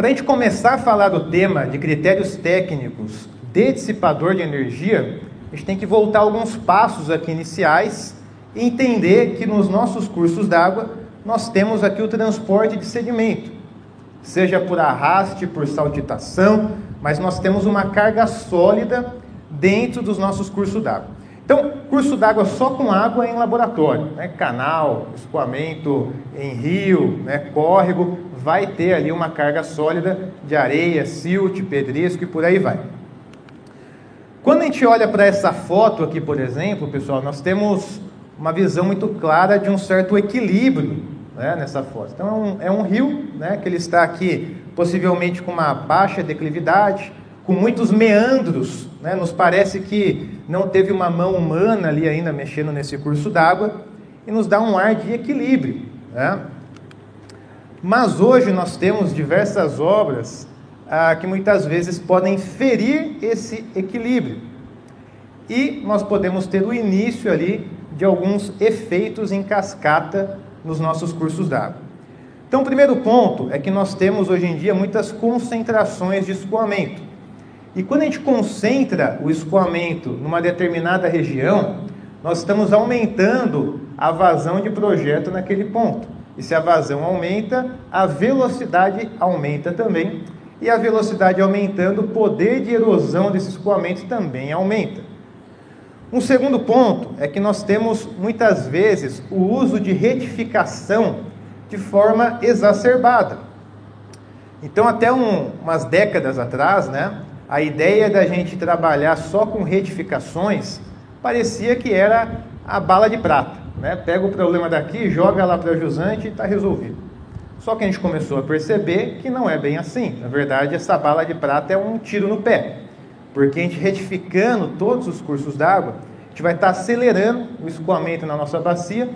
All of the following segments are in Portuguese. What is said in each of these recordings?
Para a gente começar a falar do tema de critérios técnicos de dissipador de energia, a gente tem que voltar alguns passos aqui iniciais e entender que nos nossos cursos d'água nós temos aqui o transporte de sedimento, seja por arraste, por saltitação, mas nós temos uma carga sólida dentro dos nossos cursos d'água. Então, curso d'água só com água é em laboratório, né? Canal, escoamento em rio, né? Córrego, vai ter ali uma carga sólida de areia, silt, pedrisco e por aí vai. Quando a gente olha para essa foto aqui, por exemplo, pessoal, nós temos uma visão muito clara de um certo equilíbrio, né, nessa foto. Então é um rio, né, que ele está aqui possivelmente com uma baixa declividade, com muitos meandros, né, nos parece que não teve uma mão humana ali ainda mexendo nesse curso d'água, e nos dá um ar de equilíbrio, né? Mas hoje nós temos diversas obras que muitas vezes podem ferir esse equilíbrio, e nós podemos ter o início ali de alguns efeitos em cascata nos nossos cursos d'água. Então, o primeiro ponto é que nós temos hoje em dia muitas concentrações de escoamento. E quando a gente concentra o escoamento numa determinada região, nós estamos aumentando a vazão de projeto naquele ponto. E se a vazão aumenta, a velocidade aumenta também. E a velocidade aumentando, o poder de erosão desse escoamento também aumenta. Um segundo ponto é que nós temos, muitas vezes, o uso de retificação de forma exacerbada. Então, até umas décadas atrás, né, a ideia da gente trabalhar só com retificações parecia que era a bala de prata, né? Pega o problema daqui, joga lá para jusante e está resolvido. Só que a gente começou a perceber que não é bem assim. Na verdade, essa bala de prata é um tiro no pé. Porque a gente retificando todos os cursos d'água, a gente vai estar acelerando o escoamento na nossa bacia.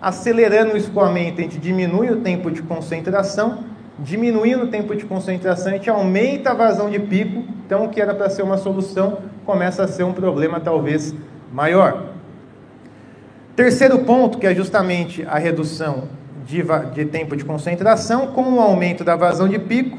Acelerando o escoamento, a gente diminui o tempo de concentração. Diminuindo o tempo de concentração, a gente aumenta a vazão de pico. Então, o que era para ser uma solução, começa a ser um problema talvez maior. Terceiro ponto, que é justamente a redução de tempo de concentração, com o aumento da vazão de pico.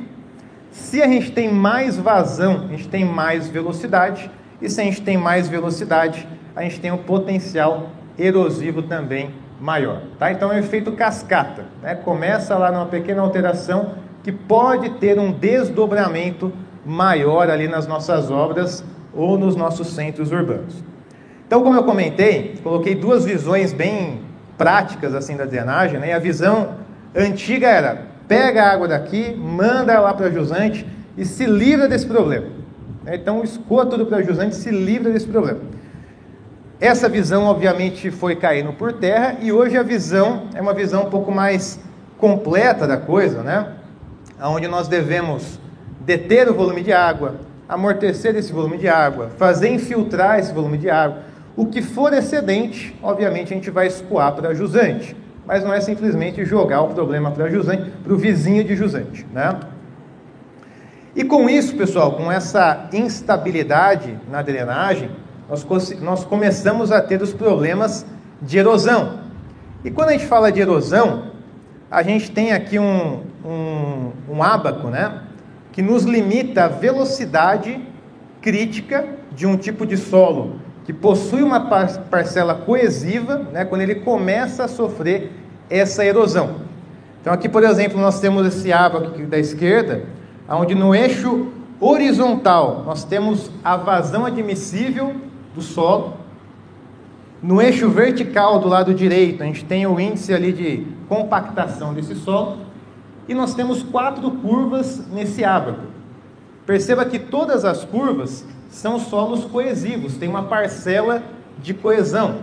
Se a gente tem mais vazão, a gente tem mais velocidade, e se a gente tem mais velocidade, a gente tem um potencial erosivo também maior, tá? Então é um efeito cascata, né? Começa lá numa pequena alteração que pode ter um desdobramento maior ali nas nossas obras ou nos nossos centros urbanos. Então, como eu comentei, coloquei duas visões bem práticas assim da drenagem, né? E a visão antiga era: pega a água daqui, manda lá para jusante e se livra desse problema. Então, escoa tudo para jusante e se livra desse problema. Essa visão, obviamente, foi caindo por terra, e hoje a visão é uma visão um pouco mais completa da coisa, né? Onde nós devemos deter o volume de água, amortecer esse volume de água, fazer infiltrar esse volume de água. O que for excedente, obviamente, a gente vai escoar para jusante, mas não é simplesmente jogar o problema para jusante, para o vizinho de jusante, né? E com isso, pessoal, com essa instabilidade na drenagem, nós começamos a ter os problemas de erosão. E quando a gente fala de erosão, a gente tem aqui um ábaco, né, que nos limita a velocidade crítica de um tipo de solo que possui uma parcela coesiva, né, quando ele começa a sofrer essa erosão. Então aqui, por exemplo, nós temos esse ábaco aqui da esquerda, onde no eixo horizontal nós temos a vazão admissível do solo. No eixo vertical do lado direito, a gente tem o índice ali de compactação desse solo, e nós temos 4 curvas nesse ábaco. Perceba que todas as curvas são solos coesivos, tem uma parcela de coesão.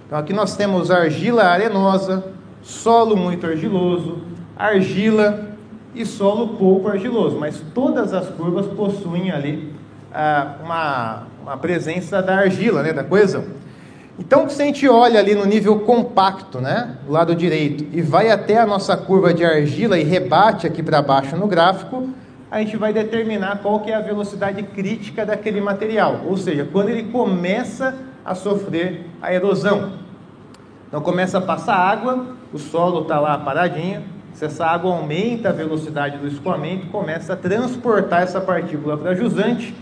Então aqui nós temos argila arenosa, solo muito argiloso, argila e solo pouco argiloso, mas todas as curvas possuem ali uma presença da argila, né, da coesão. Então, se a gente olha ali no nível compacto, né, do lado direito, e vai até a nossa curva de argila e rebate aqui para baixo no gráfico, a gente vai determinar qual que é a velocidade crítica daquele material, ou seja, quando ele começa a sofrer a erosão. Então, começa a passar água, o solo está lá paradinho, Se essa água aumenta a velocidade do escoamento, começa a transportar essa partícula para jusante,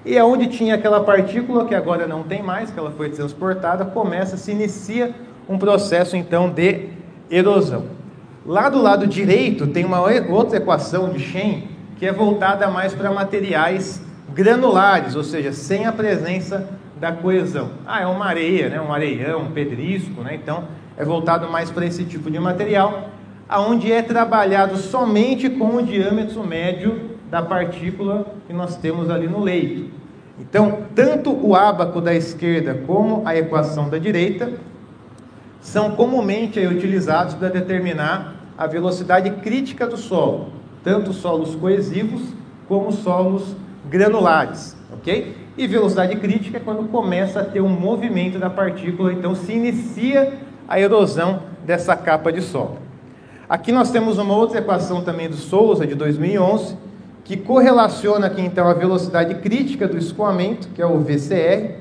e aonde tinha aquela partícula, que agora não tem mais, que ela foi transportada, se inicia um processo então de erosão. Lá do lado direito tem uma outra equação de Shen, que é voltada mais para materiais granulares, ou seja, sem a presença da coesão. É uma areia, né? Um areião, um pedrisco, né? Então é voltado mais para esse tipo de material, aonde é trabalhado somente com o diâmetro médio da partícula que nós temos ali no leito. Então, tanto o ábaco da esquerda como a equação da direita são comumente utilizados para determinar a velocidade crítica do solo, tanto solos coesivos como solos granulares, ok? E velocidade crítica é quando começa a ter um movimento da partícula, então se inicia a erosão dessa capa de solo. Aqui nós temos uma outra equação também do Souza, de 2011, que correlaciona aqui então a velocidade crítica do escoamento, que é o VCR.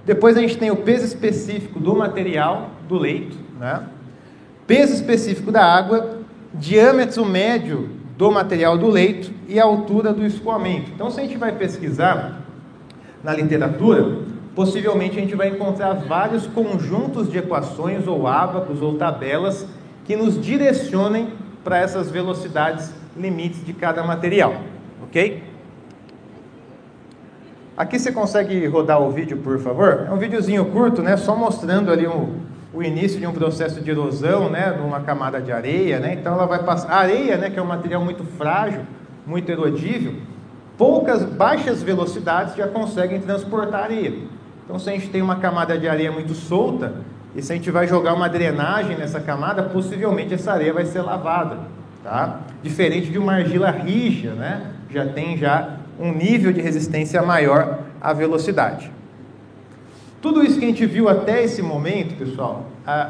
Depois a gente tem o peso específico do material, do leito, né? Peso específico da água, diâmetro médio do material do leito e a altura do escoamento. Então, se a gente vai pesquisar na literatura, possivelmente a gente vai encontrar vários conjuntos de equações, ou ábacos, ou tabelas, que nos direcionem para essas velocidades limites de cada material, ok? Aqui você consegue rodar o vídeo, por favor? É um videozinho curto, né? Só mostrando ali o início de um processo de erosão, né? De uma camada de areia, né? Então ela vai passar... A areia, né? Que é um material muito frágil, muito erodível, baixas velocidades já conseguem transportar areia. Então, se a gente tem uma camada de areia muito solta, e se a gente vai jogar uma drenagem nessa camada, possivelmente essa areia vai ser lavada, tá? Diferente de uma argila rija, né? Já tem um nível de resistência maior à velocidade. Tudo isso que a gente viu até esse momento, pessoal,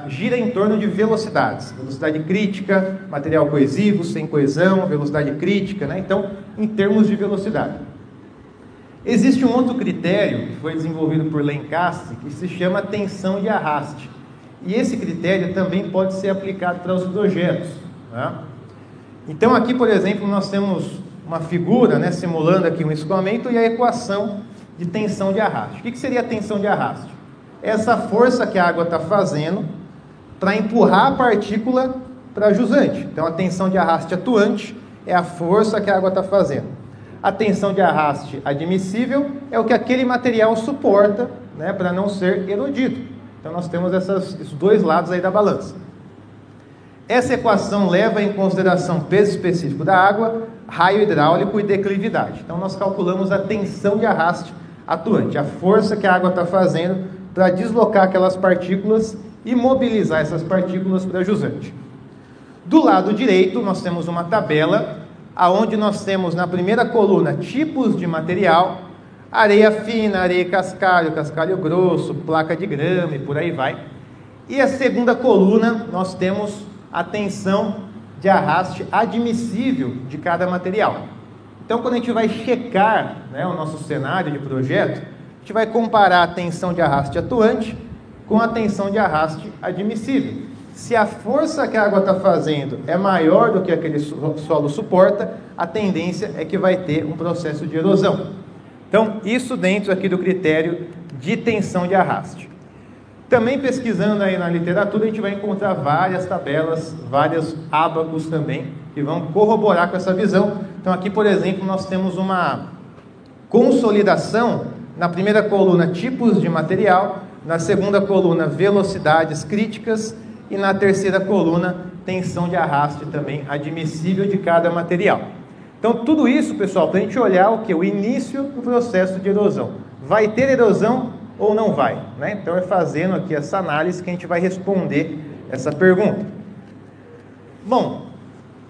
gira em torno de velocidades. Velocidade crítica, material coesivo, sem coesão, velocidade crítica, né? Então, em termos de velocidade. Existe um outro critério que foi desenvolvido por Lencastre, que se chama tensão de arraste. E esse critério também pode ser aplicado para os projetos, né? Então, aqui, por exemplo, nós temos uma figura, né, simulando aqui um escoamento e a equação de tensão de arraste. O que seria a tensão de arraste? Essa força que a água está fazendo para empurrar a partícula para jusante. Então, a tensão de arraste atuante é a força que a água está fazendo. A tensão de arraste admissível é o que aquele material suporta, né, para não ser erodido. Então, nós temos esses dois lados aí da balança. Essa equação leva em consideração peso específico da água, raio hidráulico e declividade. Então, nós calculamos a tensão de arraste atuante, a força que a água está fazendo para deslocar aquelas partículas e mobilizar essas partículas para jusante. Do lado direito, nós temos uma tabela, onde nós temos na primeira coluna tipos de material, areia fina, areia cascalho, cascalho grosso, placa de grama e por aí vai. E a segunda coluna, nós temos a tensão de arraste admissível de cada material. Então, quando a gente vai checar, né, o nosso cenário de projeto, a gente vai comparar a tensão de arraste atuante com a tensão de arraste admissível. Se a força que a água está fazendo é maior do que aquele solo suporta, a tendência é que vai ter um processo de erosão. Então, isso dentro aqui do critério de tensão de arraste. Também pesquisando aí na literatura, a gente vai encontrar várias tabelas, vários ábacos também, que vão corroborar com essa visão. Então, aqui, por exemplo, nós temos uma consolidação na primeira coluna, tipos de material, na segunda coluna, velocidades críticas, e na terceira coluna, tensão de arraste também admissível de cada material. Então, tudo isso, pessoal, para a gente olhar o que? O início do processo de erosão. Vai ter erosão ou não vai, né? Então, é fazendo aqui essa análise que a gente vai responder essa pergunta. Bom,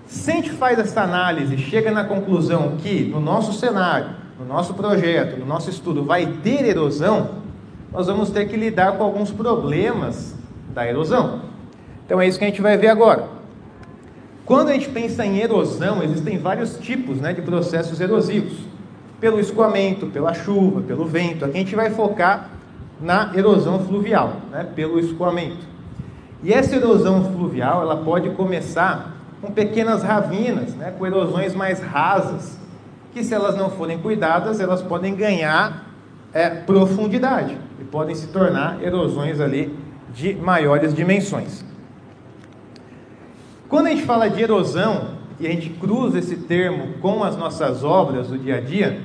se a gente faz essa análise e chega na conclusão que no nosso cenário, no nosso projeto, no nosso estudo vai ter erosão, nós vamos ter que lidar com alguns problemas da erosão. Então é isso que a gente vai ver agora. Quando a gente pensa em erosão, existem vários tipos, né, de processos erosivos. Pelo escoamento, pela chuva, pelo vento. Aqui a gente vai focar na erosão fluvial, né, pelo escoamento. E essa erosão fluvial, ela pode começar com pequenas ravinas, né, com erosões mais rasas, que se elas não forem cuidadas, elas podem ganhar profundidade e podem se tornar erosões ali de maiores dimensões. Quando a gente fala de erosão e a gente cruza esse termo com as nossas obras do dia a dia,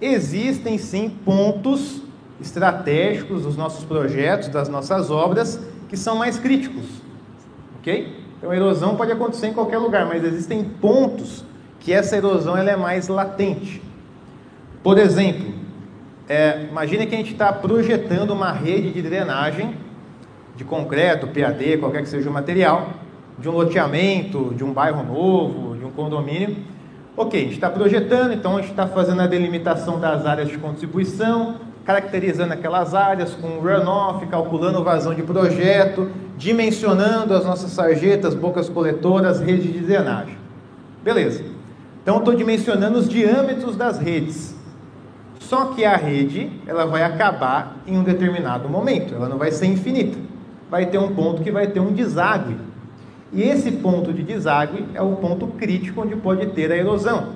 existem sim pontos estratégicos dos nossos projetos, das nossas obras, que são mais críticos, ok? Então a erosão pode acontecer em qualquer lugar, mas existem pontos que essa erosão ela é mais latente. Por exemplo, imagine que a gente está projetando uma rede de drenagem de concreto, PAD, qualquer que seja o material, de um loteamento, de um bairro novo, de um condomínio. Ok, a gente está projetando, então a gente está fazendo a delimitação das áreas de contribuição, caracterizando aquelas áreas com runoff, calculando vazão de projeto, dimensionando as nossas sarjetas, bocas coletoras, redes de drenagem. Beleza. Então estou dimensionando os diâmetros das redes. Só que a rede, ela vai acabar em um determinado momento, ela não vai ser infinita. Vai ter um ponto que vai ter um deságue. E esse ponto de deságue é o ponto crítico onde pode ter a erosão.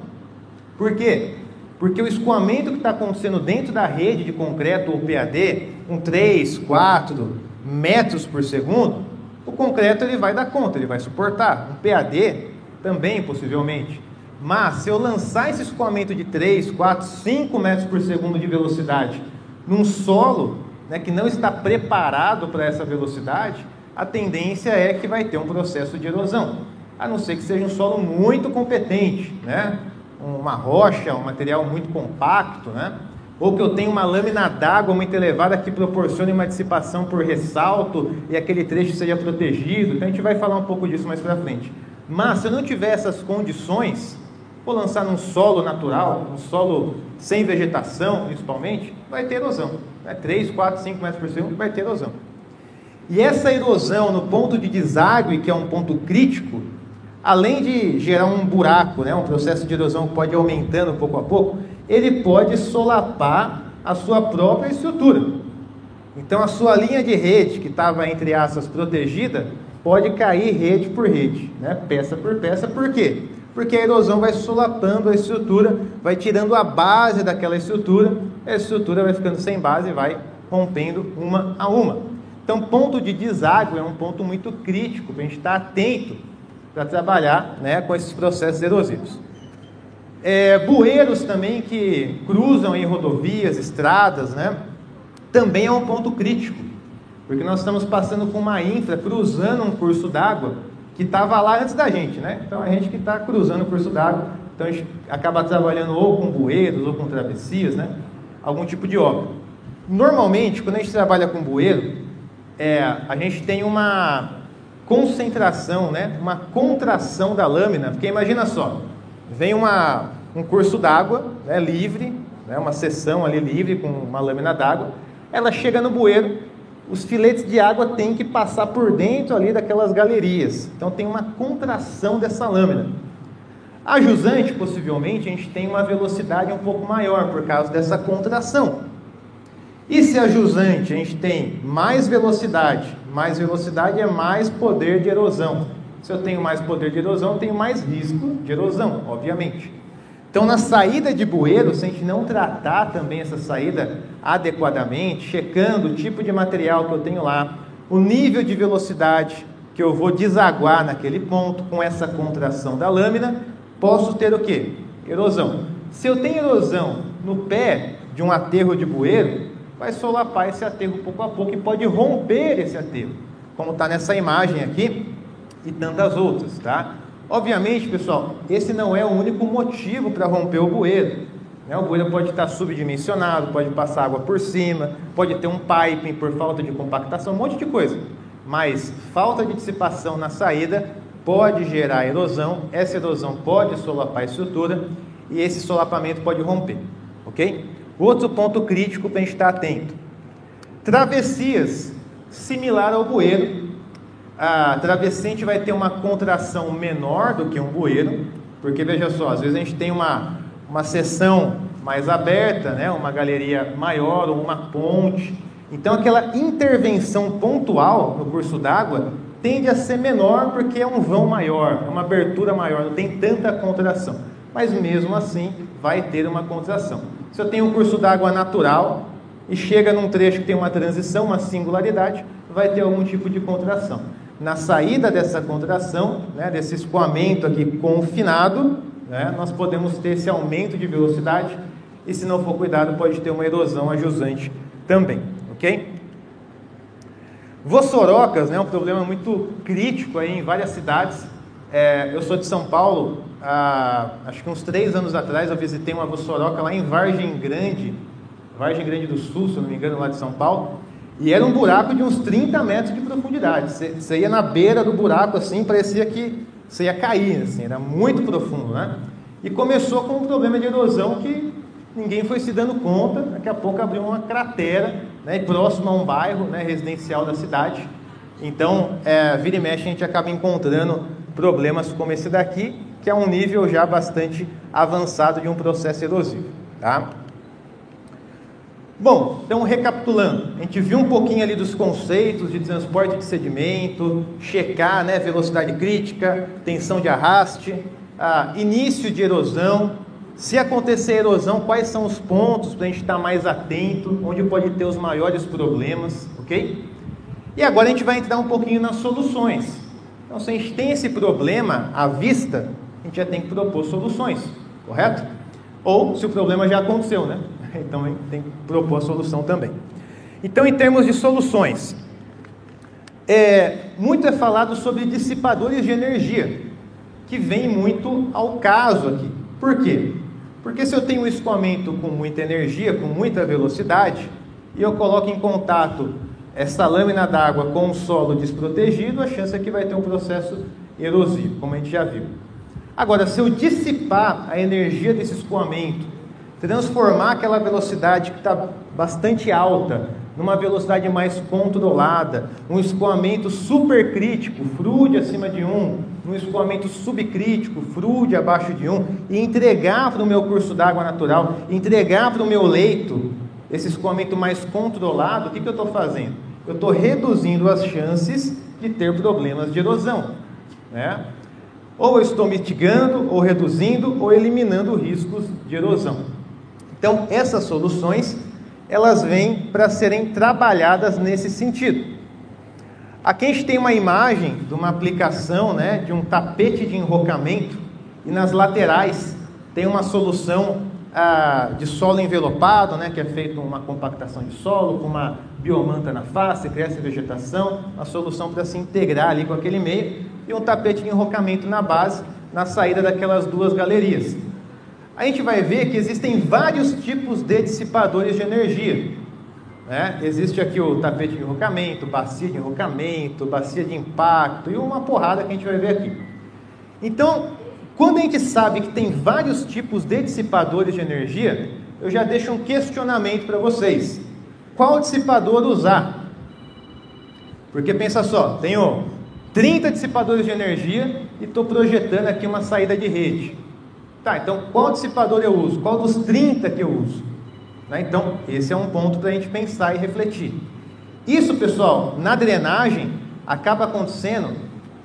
Por quê? Porque o escoamento que está acontecendo dentro da rede de concreto ou PAD, com 3, 4 metros por segundo, o concreto ele vai dar conta, ele vai suportar. Um PAD também, possivelmente. Mas, se eu lançar esse escoamento de 3, 4, 5 metros por segundo de velocidade num solo, né, que não está preparado para essa velocidade, a tendência é que vai ter um processo de erosão. A não ser que seja um solo muito competente, né? Uma rocha, um material muito compacto, né? Ou que eu tenha uma lâmina d'água muito elevada que proporcione uma dissipação por ressalto e aquele trecho seja protegido. Então a gente vai falar um pouco disso mais para frente. Mas se eu não tiver essas condições, vou lançar num solo natural, um solo sem vegetação principalmente, vai ter erosão. 3, 4, 5 metros por segundo vai ter erosão. E essa erosão no ponto de deságue, que é um ponto crítico, além de gerar um buraco, né, um processo de erosão que pode ir aumentando pouco a pouco, ele pode solapar a sua própria estrutura. Então a sua linha de rede, que estava entre aspas protegida, pode cair rede por rede, né, peça por peça. Por quê? Porque a erosão vai solapando a estrutura, vai tirando a base daquela estrutura, a estrutura vai ficando sem base e vai rompendo uma a uma. Então, ponto de deságue é um ponto muito crítico para a gente estar atento para trabalhar, né, com esses processos erosivos. Bueiros também que cruzam em rodovias, estradas, né, também é um ponto crítico, porque nós estamos passando com uma infra, cruzando um curso d'água que estava lá antes da gente, né? Então, a gente que está cruzando o curso d'água, então a gente acaba trabalhando ou com bueiros ou com travessias, né, algum tipo de obra. Normalmente, quando a gente trabalha com bueiro, a gente tem uma concentração, né? Uma contração da lâmina, porque imagina só, vem um curso d'água, né, livre, né, uma seção ali livre com uma lâmina d'água, ela chega no bueiro, os filetes de água têm que passar por dentro ali daquelas galerias, então tem uma contração dessa lâmina. A jusante, possivelmente, a gente tem uma velocidade um pouco maior por causa dessa contração. E se a jusante a gente tem mais velocidade é mais poder de erosão. Se eu tenho mais poder de erosão, eu tenho mais risco de erosão, obviamente. Então, na saída de bueiro, se a gente não tratar também essa saída adequadamente, checando o tipo de material que eu tenho lá, o nível de velocidade que eu vou desaguar naquele ponto, com essa contração da lâmina, posso ter o quê? Erosão. Se eu tenho erosão no pé de um aterro de bueiro, vai solapar esse aterro pouco a pouco e pode romper esse aterro, como está nessa imagem aqui e tantas outras, tá? Obviamente, pessoal, esse não é o único motivo para romper o bueiro, né? O bueiro pode estar subdimensionado, pode passar água por cima, pode ter um piping por falta de compactação, um monte de coisa, mas falta de dissipação na saída pode gerar erosão, essa erosão pode solapar a estrutura e esse solapamento pode romper, ok? Outro ponto crítico para a gente estar atento. Travessias, similar ao bueiro. A travessia a gente vai ter uma contração menor do que um bueiro, porque veja só, às vezes a gente tem uma seção mais aberta, né? Uma galeria maior ou uma ponte. Então aquela intervenção pontual no curso d'água tende a ser menor porque é um vão maior, é uma abertura maior, não tem tanta contração. Mas mesmo assim vai ter uma contração. Se eu tenho um curso d'água natural e chega num trecho que tem uma transição, uma singularidade, vai ter algum tipo de contração. Na saída dessa contração, né, desse escoamento aqui confinado, né, nós podemos ter esse aumento de velocidade e, se não for cuidado, pode ter uma erosão ajusante também, ok? Vossorocas, né, um problema muito crítico aí em várias cidades. Eu sou de São Paulo, acho que uns 3 anos atrás eu visitei uma vossoroca lá em Vargem Grande do Sul, se eu não me engano, lá de São Paulo, e era um buraco de uns 30 metros de profundidade. Você ia na beira do buraco assim, parecia que você ia cair, assim, era muito profundo, né? E começou com um problema de erosão que ninguém foi se dando conta. Daqui a pouco abriu uma cratera, né, próximo a um bairro, né, residencial da cidade. Então, vira e mexe, a gente acaba encontrando problemas como esse daqui, que é um nível já bastante avançado de um processo erosivo, tá? Bom, então recapitulando, a gente viu um pouquinho ali dos conceitos de transporte de sedimento, checar, né, velocidade crítica, tensão de arraste, início de erosão, se acontecer erosão, quais são os pontos para a gente estar mais atento, onde pode ter os maiores problemas, ok? E agora a gente vai entrar um pouquinho nas soluções. Então, se a gente tem esse problema à vista, a gente já tem que propor soluções, correto? Ou se o problema já aconteceu, né? Então a gente tem que propor a solução também. Então, em termos de soluções, muito é falado sobre dissipadores de energia, que vem muito ao caso aqui. Por quê? Porque se eu tenho um escoamento com muita energia, com muita velocidade, e eu coloco em contato essa lâmina d'água com um solo desprotegido, a chance é que vai ter um processo erosivo, como a gente já viu. Agora, se eu dissipar a energia desse escoamento, transformar aquela velocidade que está bastante alta, numa velocidade mais controlada, um escoamento supercrítico, frude acima de 1, um escoamento subcrítico, frude abaixo de 1, e entregar para o meu curso d'água natural, entregar para o meu leito, esse escoamento mais controlado, o que eu estou fazendo? Eu estou reduzindo as chances de ter problemas de erosão, né? Ou eu estou mitigando, ou reduzindo, ou eliminando riscos de erosão. Então, essas soluções, elas vêm para serem trabalhadas nesse sentido. Aqui a gente tem uma imagem de uma aplicação, né, de um tapete de enrocamento, e nas laterais tem uma solução de solo envelopado, né, que é feito uma compactação de solo, com uma biomanta na face, cresce vegetação, uma solução para se integrar ali com aquele meio, e um tapete de enrocamento na base, na saída daquelas duas galerias. A gente vai ver que existem vários tipos de dissipadores de energia, né? Existe aqui o tapete de enrocamento, bacia de enrocamento, bacia de impacto e uma porrada que a gente vai ver aqui. Então, quando a gente sabe que tem vários tipos de dissipadores de energia, eu já deixo um questionamento para vocês. Qual dissipador usar? Porque pensa só, tenho 30 dissipadores de energia e estou projetando aqui uma saída de rede. Tá, então qual dissipador eu uso? Qual dos 30 que eu uso? Né? Então, esse é um ponto para a gente pensar e refletir. Isso, pessoal, na drenagem, acaba acontecendo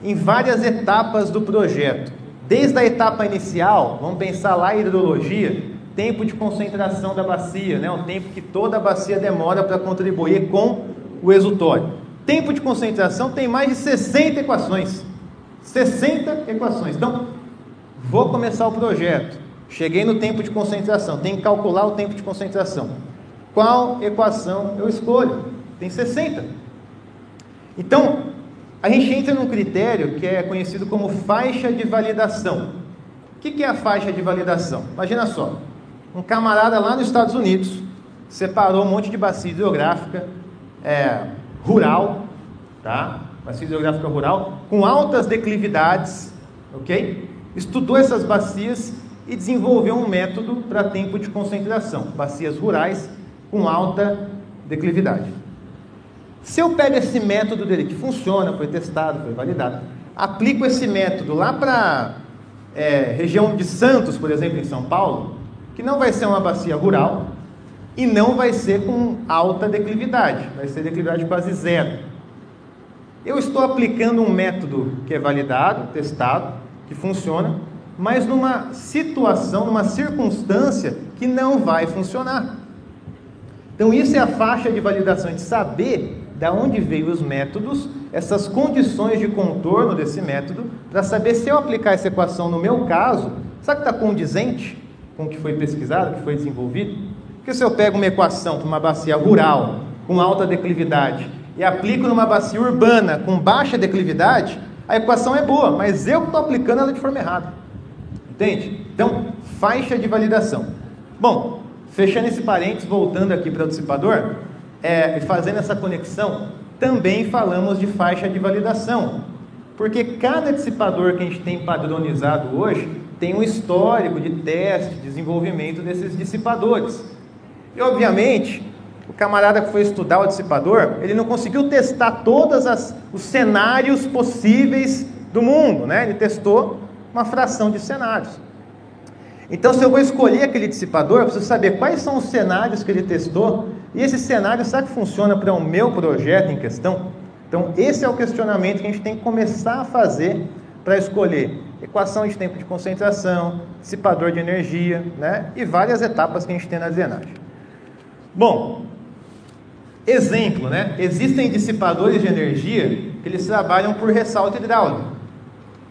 em várias etapas do projeto. Desde a etapa inicial, vamos pensar lá em hidrologia, tempo de concentração da bacia, né? O tempo que toda a bacia demora para contribuir com o exutório. Tempo de concentração tem mais de 60 equações. 60 equações. Então, vou começar o projeto, cheguei no tempo de concentração, tenho que calcular o tempo de concentração. Qual equação eu escolho? Tem 60. Então, a gente entra num critério que é conhecido como faixa de validação. O que é a faixa de validação? Imagina só, um camarada lá nos Estados Unidos separou um monte de bacia hidrográfica rural, tá? Bacia hidrográfica rural, com altas declividades, ok? Estudou essas bacias e desenvolveu um método para tempo de concentração, bacias rurais com alta declividade. Se eu pego esse método dele, que funciona, foi testado, foi validado, aplico esse método lá para região de Santos, por exemplo, em São Paulo, que não vai ser uma bacia rural e não vai ser com alta declividade, vai ser declividade quase zero. Eu estou aplicando um método que é validado, testado, que funciona, mas numa situação, numa circunstância que não vai funcionar. Então isso é a faixa de validação, de saber de onde veio os métodos, essas condições de contorno desse método, para saber se eu aplicar essa equação no meu caso, sabe que está condizente com o que foi pesquisado, o que foi desenvolvido? Porque se eu pego uma equação para uma bacia rural, com alta declividade, e aplico numa bacia urbana, com baixa declividade, a equação é boa, mas eu que estou aplicando ela de forma errada. Entende? Então, faixa de validação. Bom, fechando esse parênteses, voltando aqui para o dissipador, e fazendo essa conexão, também falamos de faixa de validação, porque cada dissipador que a gente tem padronizado hoje tem um histórico de teste, desenvolvimento desses dissipadores. E, obviamente, o camarada que foi estudar o dissipador, ele não conseguiu testar todos os cenários possíveis do mundo, né? Ele testou uma fração de cenários. Então, se eu vou escolher aquele dissipador, eu preciso saber quais são os cenários que ele testou, e esse cenário, será que funciona para o meu projeto em questão? Então, esse é o questionamento que a gente tem que começar a fazer para escolher equação de tempo de concentração, dissipador de energia, né? E várias etapas que a gente tem na drenagem. Bom, exemplo, né? Existem dissipadores de energia que eles trabalham por ressalto hidráulico.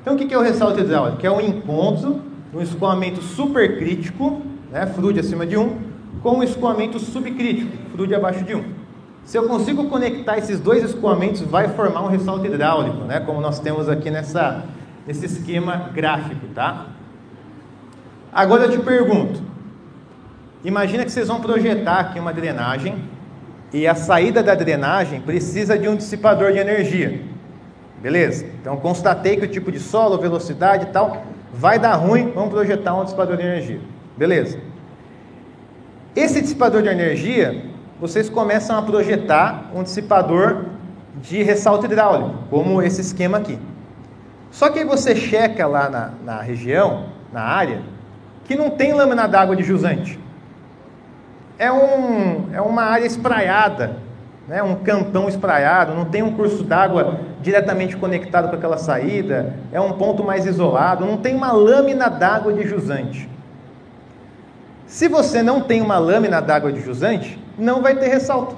Então, o que é o ressalto hidráulico? É um encontro, um escoamento supercrítico, né? FRUD acima de 1, com um escoamento subcrítico, FRUD abaixo de 1. Se eu consigo conectar esses dois escoamentos, vai formar um ressalto hidráulico, né? Como nós temos aqui nesse esquema gráfico, tá? Agora eu te pergunto, imagina que vocês vão projetar aqui uma drenagem e a saída da drenagem precisa de um dissipador de energia. Beleza? Então constatei que o tipo de solo, velocidade e tal, vai dar ruim, vamos projetar um dissipador de energia. Beleza? Esse dissipador de energia, vocês começam a projetar um dissipador de ressalto hidráulico, como esse esquema aqui. Só que aí você checa lá na região, na área, que não tem lâmina d'água de jusante. É uma área espraiada, né? Um campão espraiado, não tem um curso d'água diretamente conectado com aquela saída, é um ponto mais isolado, não tem uma lâmina d'água de jusante. Se você não tem uma lâmina d'água de jusante, não vai ter ressalto.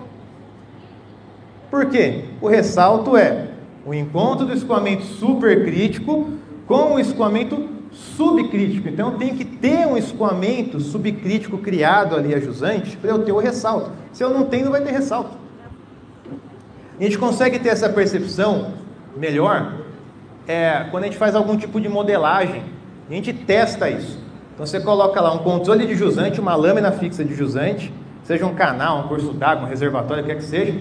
Por quê? O ressalto é o encontro do escoamento supercrítico com o escoamento subcrítico. Então tem que ter um escoamento subcrítico criado ali a jusante para eu ter o ressalto. Se eu não tenho, não vai ter ressalto. A gente consegue ter essa percepção melhor quando a gente faz algum tipo de modelagem. A gente testa isso. Então você coloca lá um controle de jusante, uma lâmina fixa de jusante, seja um canal, um curso d'água, um reservatório, o que quer que seja,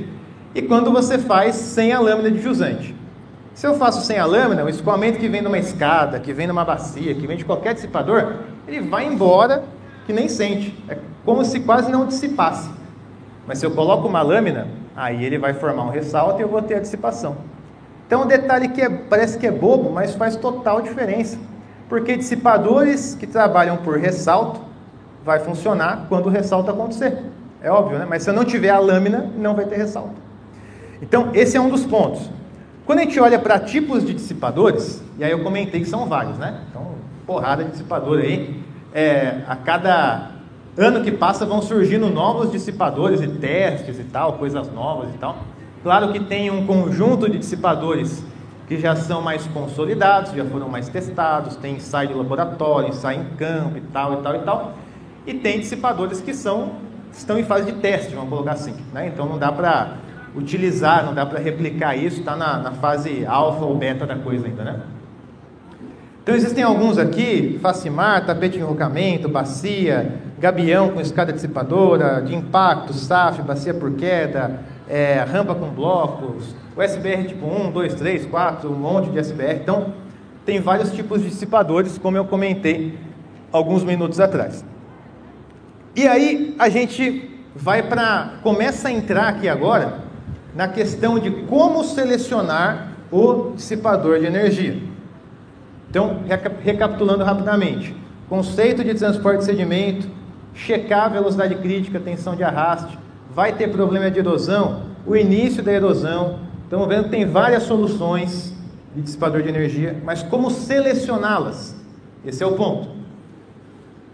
e quando você faz sem a lâmina de jusante. Se eu faço sem a lâmina, o escoamento que vem de uma escada, que vem de uma bacia, que vem de qualquer dissipador, ele vai embora que nem sente. É como se quase não dissipasse. Mas se eu coloco uma lâmina, aí ele vai formar um ressalto e eu vou ter a dissipação. Então um detalhe que parece que é bobo, mas faz total diferença. Porque dissipadores que trabalham por ressalto vai funcionar quando o ressalto acontecer. É óbvio, né? Mas se eu não tiver a lâmina, não vai ter ressalto. Então, esse é um dos pontos. Quando a gente olha para tipos de dissipadores, e aí eu comentei que são vários, né? Então, porrada de dissipador aí. A cada ano que passa vão surgindo novos dissipadores e testes e tal, coisas novas e tal. Claro que tem um conjunto de dissipadores que já são mais consolidados, já foram mais testados, tem ensaio de laboratório, ensaio em campo e tal, e tal, e tal. E tem dissipadores que estão em fase de teste, vamos colocar assim, né? Então não dá para utilizar, não dá para replicar isso, está na fase alfa ou beta da coisa ainda, né? Então existem alguns aqui, facimar, tapete de enrocamento, bacia, gabião com escada dissipadora, de impacto, SAF, bacia por queda, rampa com blocos, o SBR tipo 1, 2, 3, 4, um monte de SBR. Então, tem vários tipos de dissipadores, como eu comentei alguns minutos atrás. E aí, a gente começa a entrar aqui agora na questão de como selecionar o dissipador de energia. Então, recapitulando rapidamente. Conceito de transporte de sedimento, checar a velocidade crítica, tensão de arraste, vai ter problema de erosão, o início da erosão, Estamos vendo que tem várias soluções de dissipador de energia, mas como selecioná-las? Esse é o ponto.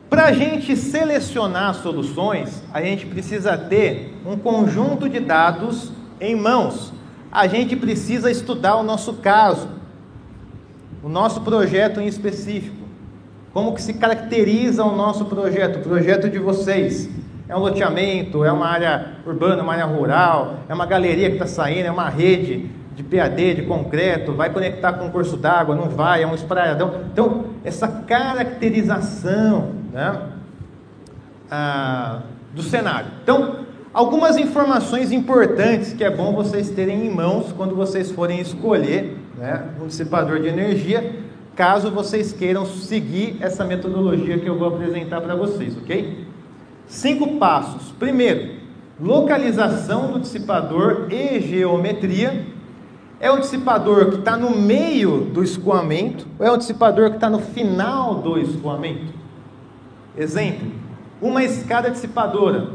Para a gente selecionar soluções, a gente precisa ter um conjunto de dados em mãos. A gente precisa estudar o nosso caso, o nosso projeto em específico. Como que se caracteriza o nosso projeto, o projeto de vocês? É um loteamento, é uma área urbana, uma área rural, é uma galeria que está saindo, é uma rede de PAD, de concreto, vai conectar com um curso d'água, não vai, é um espraiadão. Então, essa caracterização, né, do cenário. Então, algumas informações importantes que é bom vocês terem em mãos quando vocês forem escolher, né, um dissipador de energia, caso vocês queiram seguir essa metodologia que eu vou apresentar para vocês, ok? 5 passos. Primeiro, localização do dissipador e geometria. É um dissipador que está no meio do escoamento ou é um dissipador que está no final do escoamento? Exemplo, uma escada dissipadora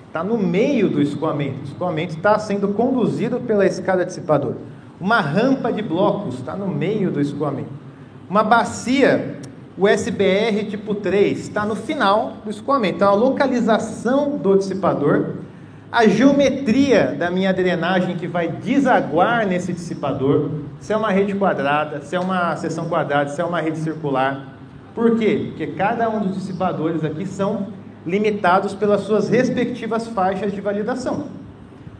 está no meio do escoamento. O escoamento está sendo conduzido pela escada dissipadora. Uma rampa de blocos está no meio do escoamento. Uma bacia USBR tipo 3 está no final do escoamento. Então, a localização do dissipador, a geometria da minha drenagem que vai desaguar nesse dissipador, se é uma rede quadrada, se é uma seção quadrada, se é uma rede circular. Por quê? Porque cada um dos dissipadores aqui são limitados pelas suas respectivas faixas de validação.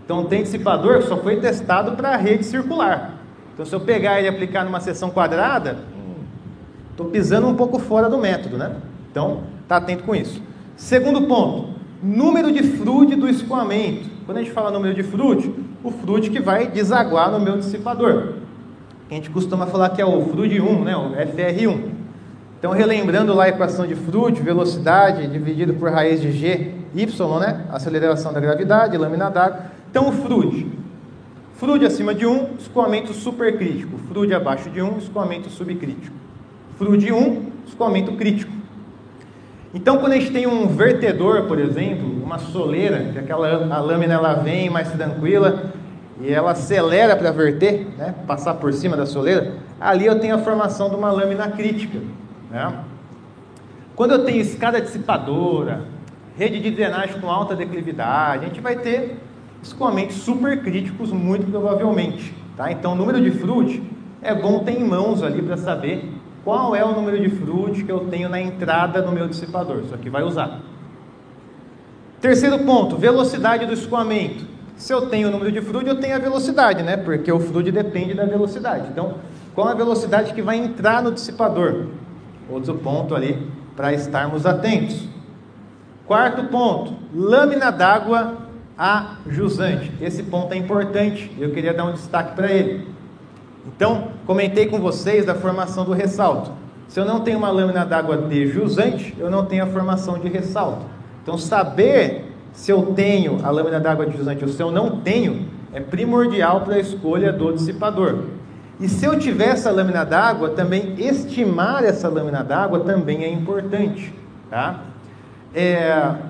Então, tem dissipador que só foi testado para a rede circular. Então, se eu pegar ele e aplicar numa seção quadrada, estou pisando um pouco fora do método, né? Então, está atento com isso. Segundo ponto, número de FRUD do escoamento. Quando a gente fala número de FRUD, o FRUD que vai desaguar no meu dissipador. A gente costuma falar que é o FRUD 1, né? O FR1. Então, relembrando lá a equação de FRUD, velocidade dividido por raiz de G, Y, né? Aceleração da gravidade, lâmina d'água. Então, o FRUD acima de 1, escoamento supercrítico. FRUD abaixo de 1, escoamento subcrítico. FRUD 1, escoamento crítico. Então, quando a gente tem um vertedor, por exemplo, uma soleira, que a lâmina ela vem mais tranquila e ela acelera para verter, né? Passar por cima da soleira, ali eu tenho a formação de uma lâmina crítica, né? Quando eu tenho escada dissipadora, rede de drenagem com alta declividade, a gente vai ter escoamentos supercríticos muito provavelmente, tá? Então, o número de FRUD é bom ter em mãos ali para saber qual é o número de FRUD que eu tenho na entrada do meu dissipador. Isso aqui vai usar. Terceiro ponto, velocidade do escoamento. Se eu tenho o número de FRUD, eu tenho a velocidade, né? Porque o FRUD depende da velocidade. Então, qual a velocidade que vai entrar no dissipador? Outro ponto ali para estarmos atentos. Quarto ponto, lâmina d'água a jusante. Esse ponto é importante, eu queria dar um destaque para ele. Então, comentei com vocês da formação do ressalto. Se eu não tenho uma lâmina d'água de jusante, eu não tenho a formação de ressalto. Então, saber se eu tenho a lâmina d'água de jusante ou se eu não tenho, é primordial para a escolha do dissipador. E se eu tiver essa lâmina d'água, também estimar essa lâmina d'água também é importante, tá?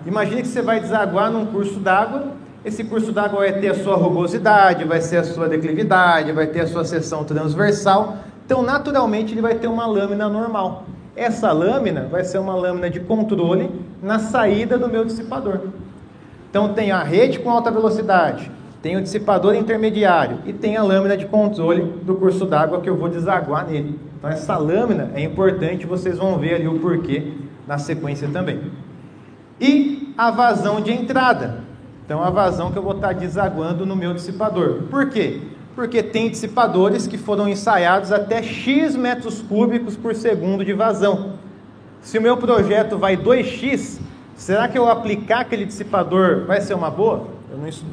Imagine que você vai desaguar num curso d'água. Esse curso d'água vai ter a sua rugosidade, vai ter a sua declividade, vai ter a sua seção transversal. Então, naturalmente, ele vai ter uma lâmina normal. Essa lâmina vai ser uma lâmina de controle na saída do meu dissipador. Então, tem a rede com alta velocidade, tem o dissipador intermediário e tem a lâmina de controle do curso d'água que eu vou desaguar nele. Então, essa lâmina é importante, vocês vão ver ali o porquê na sequência também. E a vazão de entrada. Então, a vazão que eu vou estar desaguando no meu dissipador. Por quê? Porque tem dissipadores que foram ensaiados até X metros cúbicos por segundo de vazão. Se o meu projeto vai 2x, será que eu aplicar aquele dissipador vai ser uma boa?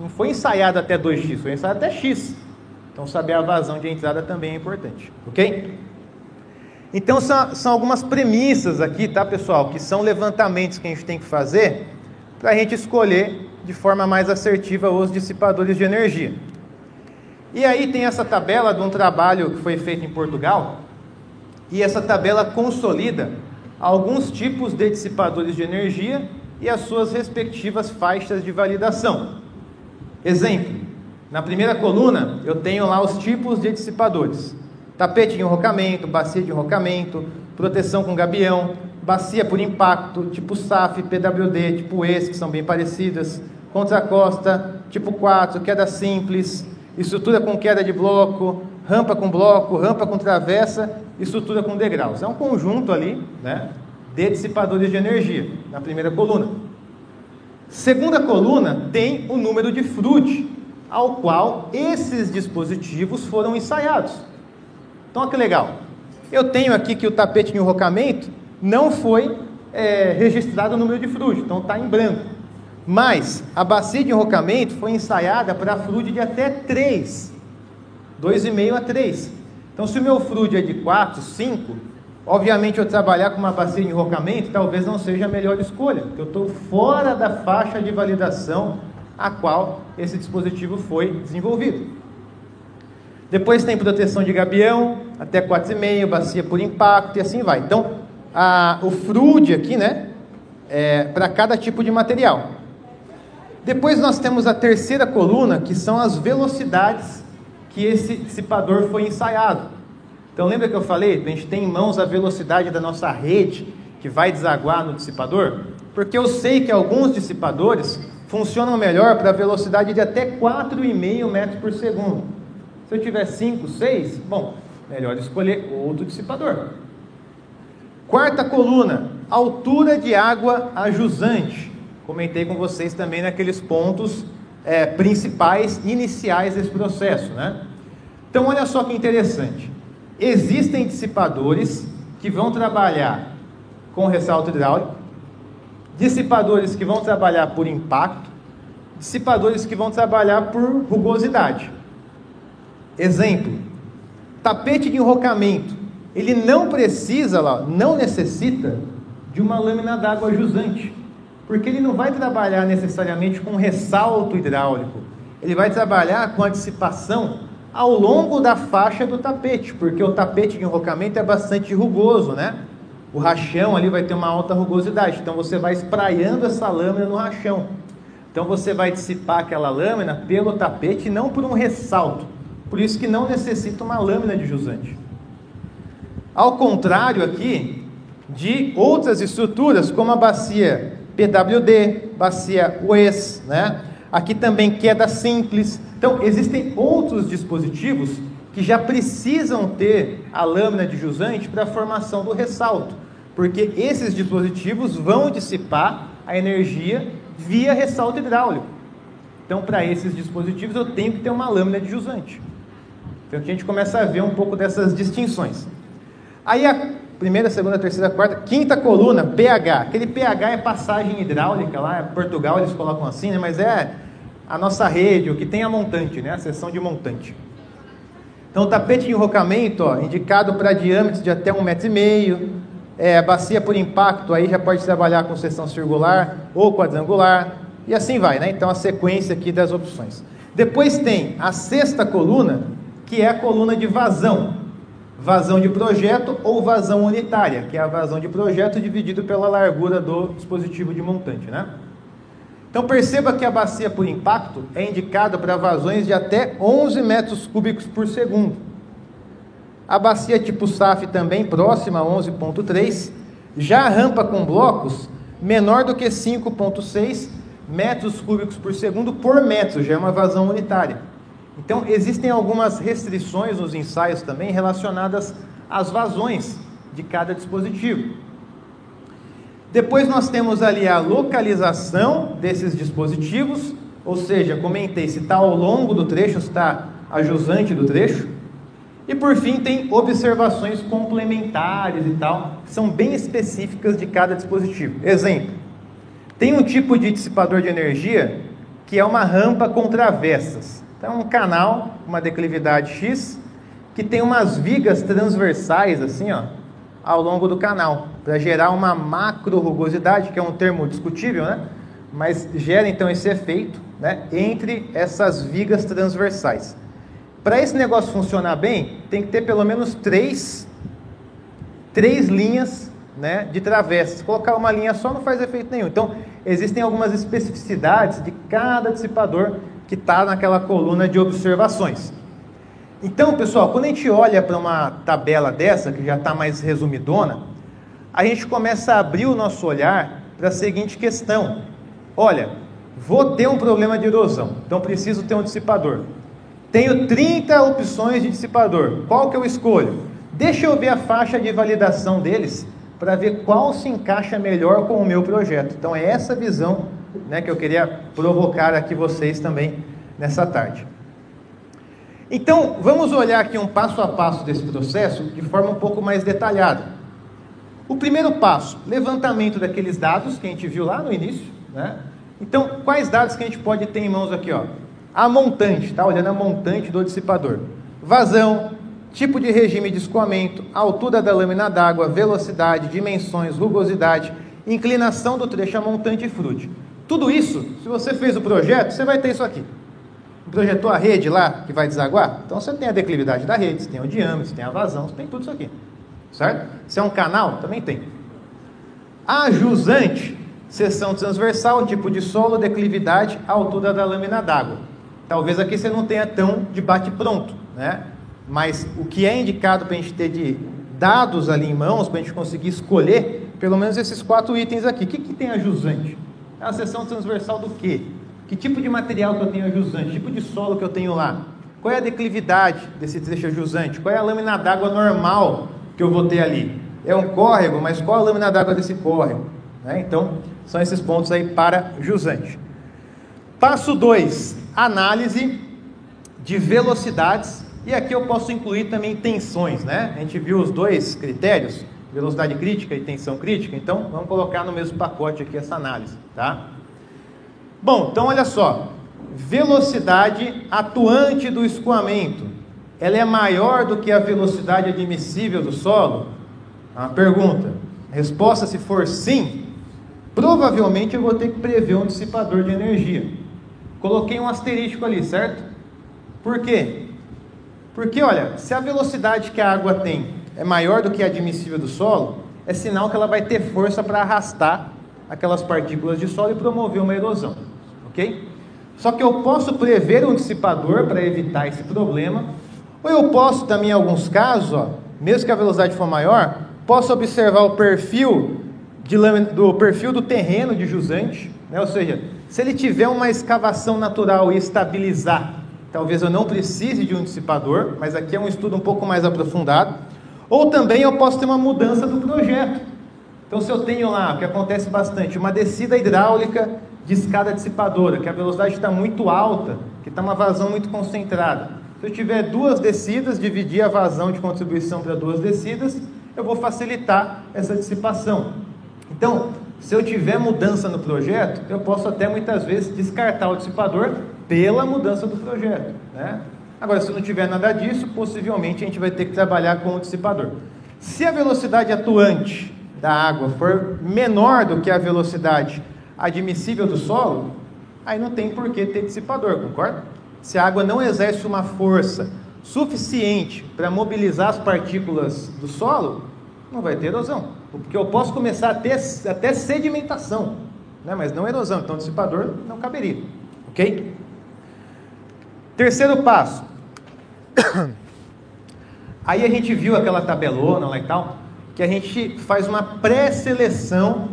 Não foi ensaiado até 2x, foi ensaiado até x. Então, saber a vazão de entrada também é importante, ok? Então, são algumas premissas aqui, tá, pessoal? Que são levantamentos que a gente tem que fazer para a gente escolher de forma mais assertiva os dissipadores de energia. E aí tem essa tabela de um trabalho que foi feito em Portugal, e essa tabela consolida alguns tipos de dissipadores de energia e as suas respectivas faixas de validação. Exemplo, Na primeira coluna, eu tenho lá os tipos de dissipadores. Tapete de enrocamento, bacia de enrocamento, proteção com gabião, bacia por impacto, tipo SAF, PWD, tipo ES, que são bem parecidas, contracosta, tipo 4, queda simples, estrutura com queda de bloco, rampa com travessa, estrutura com degraus. É um conjunto ali, né, de dissipadores de energia, na primeira coluna. Segunda coluna tem o número de Frude, ao qual esses dispositivos foram ensaiados. Então, olha que legal. Eu tenho aqui que o tapete de enrocamento não foi registrado o número de Frude, então está em branco. Mas a bacia de enrocamento foi ensaiada para Frude de até 3, 2,5 a 3. Então, se o meu Frude é de 4, 5, obviamente eu trabalhar com uma bacia de enrocamento talvez não seja a melhor escolha, porque eu estou fora da faixa de validação a qual esse dispositivo foi desenvolvido. Depois tem proteção de gabião, até 4,5, bacia por impacto e assim vai. Então, o Frude aqui, né, para cada tipo de material. Depois nós temos a terceira coluna, que são as velocidades que esse dissipador foi ensaiado. Então, lembra que eu falei? A gente tem em mãos a velocidade da nossa rede que vai desaguar no dissipador? Porque eu sei que alguns dissipadores funcionam melhor para velocidade de até 4,5 metros por segundo. Se eu tiver 5, 6, bom, melhor escolher outro dissipador. Quarta coluna, altura de água a jusante. Comentei com vocês também naqueles pontos principais, iniciais desse processo, né? Então, olha só que interessante. Existem dissipadores que vão trabalhar com ressalto hidráulico, dissipadores que vão trabalhar por impacto, dissipadores que vão trabalhar por rugosidade. Exemplo, tapete de enrocamento, ele não necessita de uma lâmina d'água jusante, porque ele não vai trabalhar necessariamente com ressalto hidráulico, ele vai trabalhar com a dissipação ao longo da faixa do tapete, porque o tapete de enrocamento é bastante rugoso, né? O rachão ali vai ter uma alta rugosidade, então você vai espraiando essa lâmina no rachão. Então você vai dissipar aquela lâmina pelo tapete e não por um ressalto. Por isso que não necessita uma lâmina de jusante. Ao contrário aqui de outras estruturas, como a bacia PWD, bacia UES, né? Aqui também queda simples. Então, existem outros dispositivos que já precisam ter a lâmina de jusante para a formação do ressalto, porque esses dispositivos vão dissipar a energia via ressalto hidráulico. Então, para esses dispositivos, eu tenho que ter uma lâmina de jusante. Então, aqui a gente começa a ver um pouco dessas distinções. Aí, a primeira, segunda, terceira, quarta, quinta coluna, pH. Aquele pH é passagem hidráulica, lá em Portugal eles colocam assim, né? Mas é a nossa rede, o que tem a montante, né? A seção de montante. Então, o tapete de enrocamento, ó, indicado para diâmetros de até 1,5 m. Bacia por impacto, aí já pode trabalhar com seção circular ou quadrangular, e assim vai, né? Então, a sequência aqui das opções. Depois tem a sexta coluna, que é a coluna de vazão. Vazão de projeto ou vazão unitária, que é a vazão de projeto dividido pela largura do dispositivo de montante, né? Então, perceba que a bacia por impacto é indicada para vazões de até 11 metros cúbicos por segundo. A bacia tipo SAF também próxima a 11,3. Já a rampa com blocos menor do que 5,6 metros cúbicos por segundo por metro, já é uma vazão unitária. Então, existem algumas restrições nos ensaios também relacionadas às vazões de cada dispositivo. Depois nós temos ali a localização desses dispositivos, ou seja, comentei se está ao longo do trecho, se está a jusante do trecho. E por fim tem observações complementares e tal, que são bem específicas de cada dispositivo. Exemplo, tem um tipo de dissipador de energia que é uma rampa com travessas. Então, um canal, uma declividade X, que tem umas vigas transversais, assim, ó, ao longo do canal, para gerar uma macro rugosidade, que é um termo discutível, né? Mas gera, então, esse efeito, né, entre essas vigas transversais. Para esse negócio funcionar bem, tem que ter pelo menos três linhas, né, de travessas. Colocar uma linha só não faz efeito nenhum. Então, existem algumas especificidades de cada dissipador que está naquela coluna de observações. Então, pessoal, quando a gente olha para uma tabela dessa, que já está mais resumidona, a gente começa a abrir o nosso olhar para a seguinte questão. Olha, vou ter um problema de erosão, então preciso ter um dissipador. Tenho 30 opções de dissipador, qual que eu escolho? Deixa eu ver a faixa de validação deles, para ver qual se encaixa melhor com o meu projeto. Então é essa visão, né, que eu queria provocar aqui vocês também nessa tarde. Então, vamos olhar aqui um passo a passo desse processo de forma um pouco mais detalhada. O primeiro passo, levantamento daqueles dados que a gente viu lá no início, né? Então, quais dados que a gente pode ter em mãos aqui, ó? A montante, tá? Olhando a montante do dissipador. Vazão, tipo de regime de escoamento, altura da lâmina d'água, velocidade, dimensões, rugosidade, inclinação do trecho a montante e frude. Tudo isso, se você fez o projeto, você vai ter isso aqui. Projetou a rede lá que vai desaguar? Então você tem a declividade da rede, você tem o diâmetro, você tem a vazão, você tem tudo isso aqui. Certo? Se é um canal, também tem. A jusante, seção transversal, tipo de solo, declividade, altura da lâmina d'água. Talvez aqui você não tenha tão de bate-pronto, né? Mas o que é indicado para a gente ter de dados ali em mãos, para a gente conseguir escolher, pelo menos esses 4 itens aqui. O que tem a jusante? É a seção transversal do quê? Que tipo de material que eu tenho a jusante? Que tipo de solo que eu tenho lá? Qual é a declividade desse trecho a jusante? Qual é a lâmina d'água normal que eu vou ter ali? É um córrego, mas qual a lâmina d'água desse córrego? Né? Então, são esses pontos aí para jusante. Passo 2, análise de velocidades. E aqui eu posso incluir também tensões, né? A gente viu os 2 critérios, velocidade crítica e tensão crítica. Então, vamos colocar no mesmo pacote aqui essa análise, tá? Bom, então olha só, velocidade atuante do escoamento, ela é maior do que a velocidade admissível do solo? Uma pergunta. Resposta, se for sim, provavelmente eu vou ter que prever um dissipador de energia. Coloquei um asterístico ali, certo? Por quê? Porque, olha, se a velocidade que a água tem é maior do que a admissível do solo, é sinal que ela vai ter força para arrastar aquelas partículas de solo e promover uma erosão. Ok? Só que eu posso prever um dissipador para evitar esse problema, ou eu posso também, em alguns casos, ó, mesmo que a velocidade for maior, posso observar o perfil do terreno de jusante, né? Ou seja, se ele tiver uma escavação natural e estabilizar, talvez eu não precise de um dissipador, mas aqui é um estudo um pouco mais aprofundado. Ou também eu posso ter uma mudança do projeto. Então, se eu tenho lá, o que acontece bastante, uma descida hidráulica de escada dissipadora, que a velocidade está muito alta, que está uma vazão muito concentrada. Se eu tiver 2 descidas, dividir a vazão de contribuição para 2 descidas, eu vou facilitar essa dissipação. Então, se eu tiver mudança no projeto, eu posso até muitas vezes descartar o dissipador pela mudança do projeto, né? Agora, se não tiver nada disso, possivelmente a gente vai ter que trabalhar com o dissipador. Se a velocidade atuante da água for menor do que a velocidade admissível do solo, aí não tem por que ter dissipador, concorda? Se a água não exerce uma força suficiente para mobilizar as partículas do solo, não vai ter erosão, porque eu posso começar a ter até sedimentação, né? Mas não erosão, então dissipador não caberia, ok? Terceiro passo, aí a gente viu aquela tabelona lá e tal, que a gente faz uma pré-seleção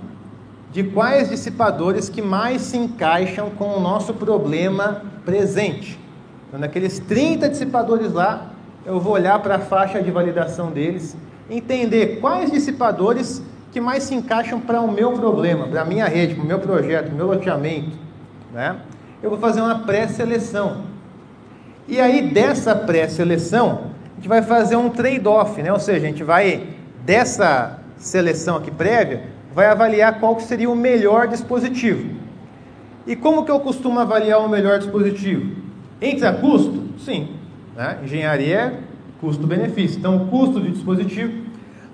de quais dissipadores que mais se encaixam com o nosso problema presente. Então, naqueles 30 dissipadores lá, eu vou olhar para a faixa de validação deles, entender quais dissipadores que mais se encaixam para o meu problema, para a minha rede, para o meu projeto, para o meu loteamento, né? Eu vou fazer uma pré-seleção. E aí, dessa pré-seleção, a gente vai fazer um trade-off, né? Ou seja, a gente vai, dessa seleção aqui prévia, vai avaliar qual que seria o melhor dispositivo. E como que eu costumo avaliar o melhor dispositivo? Entra custo? Sim, né? Engenharia é custo-benefício. Então, o custo de dispositivo.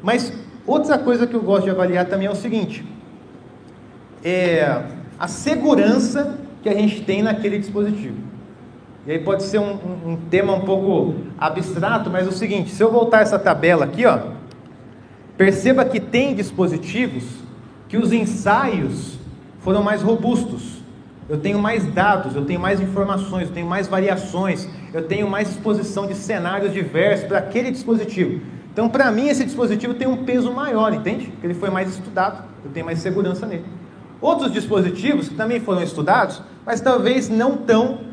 Mas outra coisa que eu gosto de avaliar também é o seguinte, é a segurança que a gente tem naquele dispositivo. E aí pode ser um tema um pouco abstrato, mas é o seguinte, se eu voltar essa tabela aqui, ó, perceba que tem dispositivos que os ensaios foram mais robustos. eu tenho mais dados, eu tenho mais informações, eu tenho mais variações, eu tenho mais exposição de cenários diversos para aquele dispositivo. Então, para mim, esse dispositivo tem um peso maior, entende? Porque ele foi mais estudado, eu tenho mais segurança nele. Outros dispositivos que também foram estudados, mas talvez não tão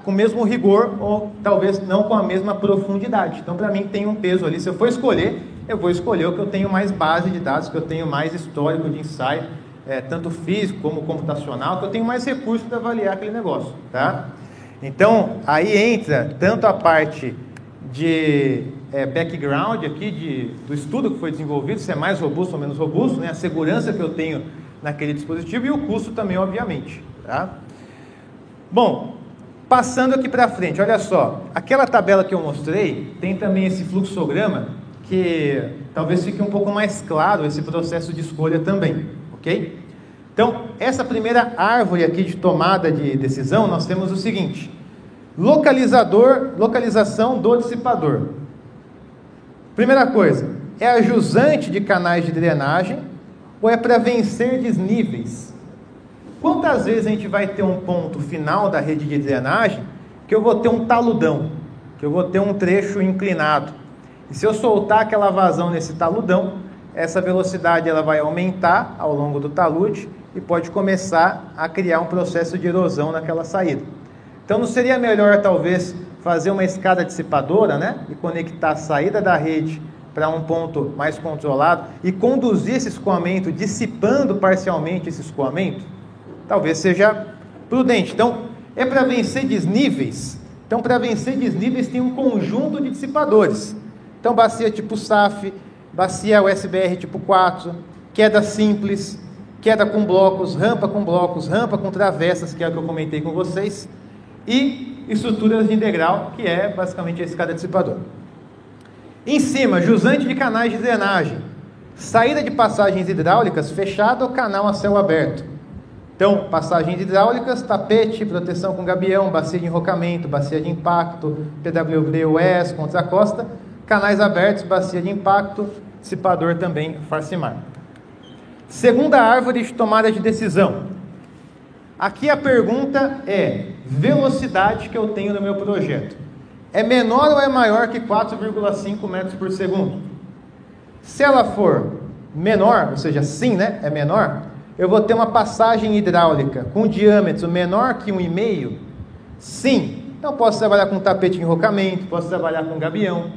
com o mesmo rigor, ou talvez não com a mesma profundidade. Então, para mim, tem um peso ali. Se eu for escolher, eu vou escolher o que eu tenho mais base de dados, que eu tenho mais histórico de ensaio, tanto físico como computacional, que eu tenho mais recursos para avaliar aquele negócio, tá? Então, aí entra tanto a parte de background aqui, do estudo que foi desenvolvido, se é mais robusto ou menos robusto, né? A segurança que eu tenho naquele dispositivo e o custo também, obviamente, tá? Bom, passando aqui para frente, olha só, aquela tabela que eu mostrei, tem também esse fluxograma, que talvez fique um pouco mais claro esse processo de escolha também, ok? Então, essa primeira árvore aqui de tomada de decisão, nós temos o seguinte: localização do dissipador. Primeira coisa, é a jusante de canais de drenagem ou é para vencer desníveis? Quantas vezes a gente vai ter um ponto final da rede de drenagem que eu vou ter um taludão, que eu vou ter um trecho inclinado? E se eu soltar aquela vazão nesse taludão, essa velocidade ela vai aumentar ao longo do talude e pode começar a criar um processo de erosão naquela saída. Então não seria melhor talvez fazer uma escada dissipadora, né? E conectar a saída da rede para um ponto mais controlado e conduzir esse escoamento, dissipando parcialmente esse escoamento? Talvez seja prudente. Então, é para vencer desníveis. Então, para vencer desníveis tem um conjunto de dissipadores. Então, bacia tipo SAF, bacia USBR tipo 4, queda simples, queda com blocos, rampa com travessas, que é o que eu comentei com vocês, e estruturas de integral, que é basicamente a escada dissipadora. Em cima, jusante de canais de drenagem, saída de passagens hidráulicas fechada ou canal a céu aberto. Então, passagens hidráulicas, tapete, proteção com gabião, bacia de enrocamento, bacia de impacto, PWD, US, contracosta, canais abertos, bacia de impacto, dissipador também, farcimar. Segunda árvore de tomada de decisão. Aqui a pergunta é: velocidade que eu tenho no meu projeto é menor ou é maior que 4,5 metros por segundo? Se ela for menor, ou seja, sim, né, é menor, eu vou ter uma passagem hidráulica com diâmetro menor que 1,5? Sim. Então posso trabalhar com tapete de enrocamento, posso trabalhar com gabião.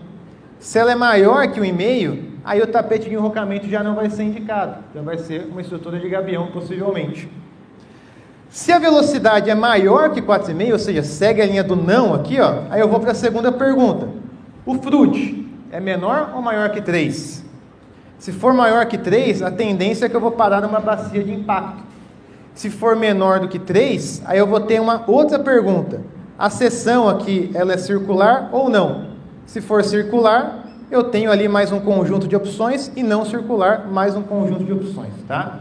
Se ela é maior que 1,5, aí o tapete de enrocamento já não vai ser indicado, já vai ser uma estrutura de gabião possivelmente. Se a velocidade é maior que 4,5, ou seja, segue a linha do não aqui, ó, aí eu vou para a segunda pergunta. O FRUD é menor ou maior que 3? Se for maior que 3, a tendência é que eu vou parar numa bacia de impacto. Se for menor do que 3, aí eu vou ter uma outra pergunta. A seção aqui, ela é circular ou não? Se for circular, eu tenho ali mais um conjunto de opções, e não circular, mais um conjunto de opções, tá?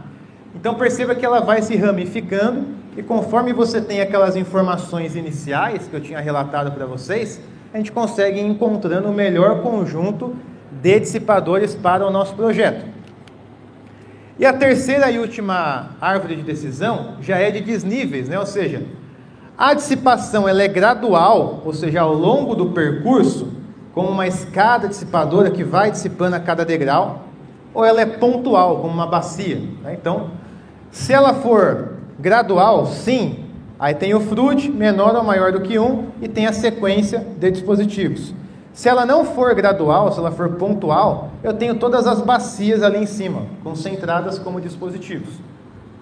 Então perceba que ela vai se ramificando, e conforme você tem aquelas informações iniciais que eu tinha relatado para vocês, a gente consegue ir encontrando o melhor conjunto de dissipadores para o nosso projeto. E a terceira e última árvore de decisão já é de desníveis, né? Ou seja, a dissipação ela é gradual, ou seja, ao longo do percurso, como uma escada dissipadora que vai dissipando a cada degrau, ou ela é pontual, como uma bacia, né? Então, se ela for gradual, sim, aí tem o FRUD menor ou maior do que 1 e tem a sequência de dispositivos. Se ela não for gradual, se ela for pontual, eu tenho todas as bacias ali em cima, concentradas como dispositivos,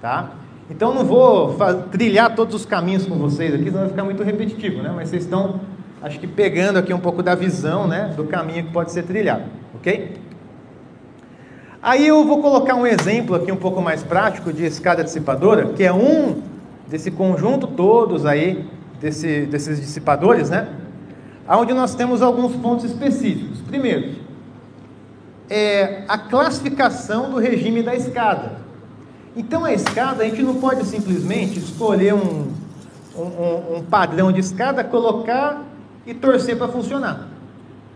tá? Então não vou trilhar todos os caminhos com vocês aqui, senão vai ficar muito repetitivo, né? Mas vocês estão, acho que pegando aqui um pouco da visão, né, do caminho que pode ser trilhado, ok? Aí eu vou colocar um exemplo aqui um pouco mais prático de escada dissipadora, que é um desse conjunto todos aí, desses dissipadores, né? Onde nós temos alguns pontos específicos. Primeiro, a classificação do regime da escada. Então a escada, a gente não pode simplesmente escolher um padrão de escada, colocar e torcer para funcionar.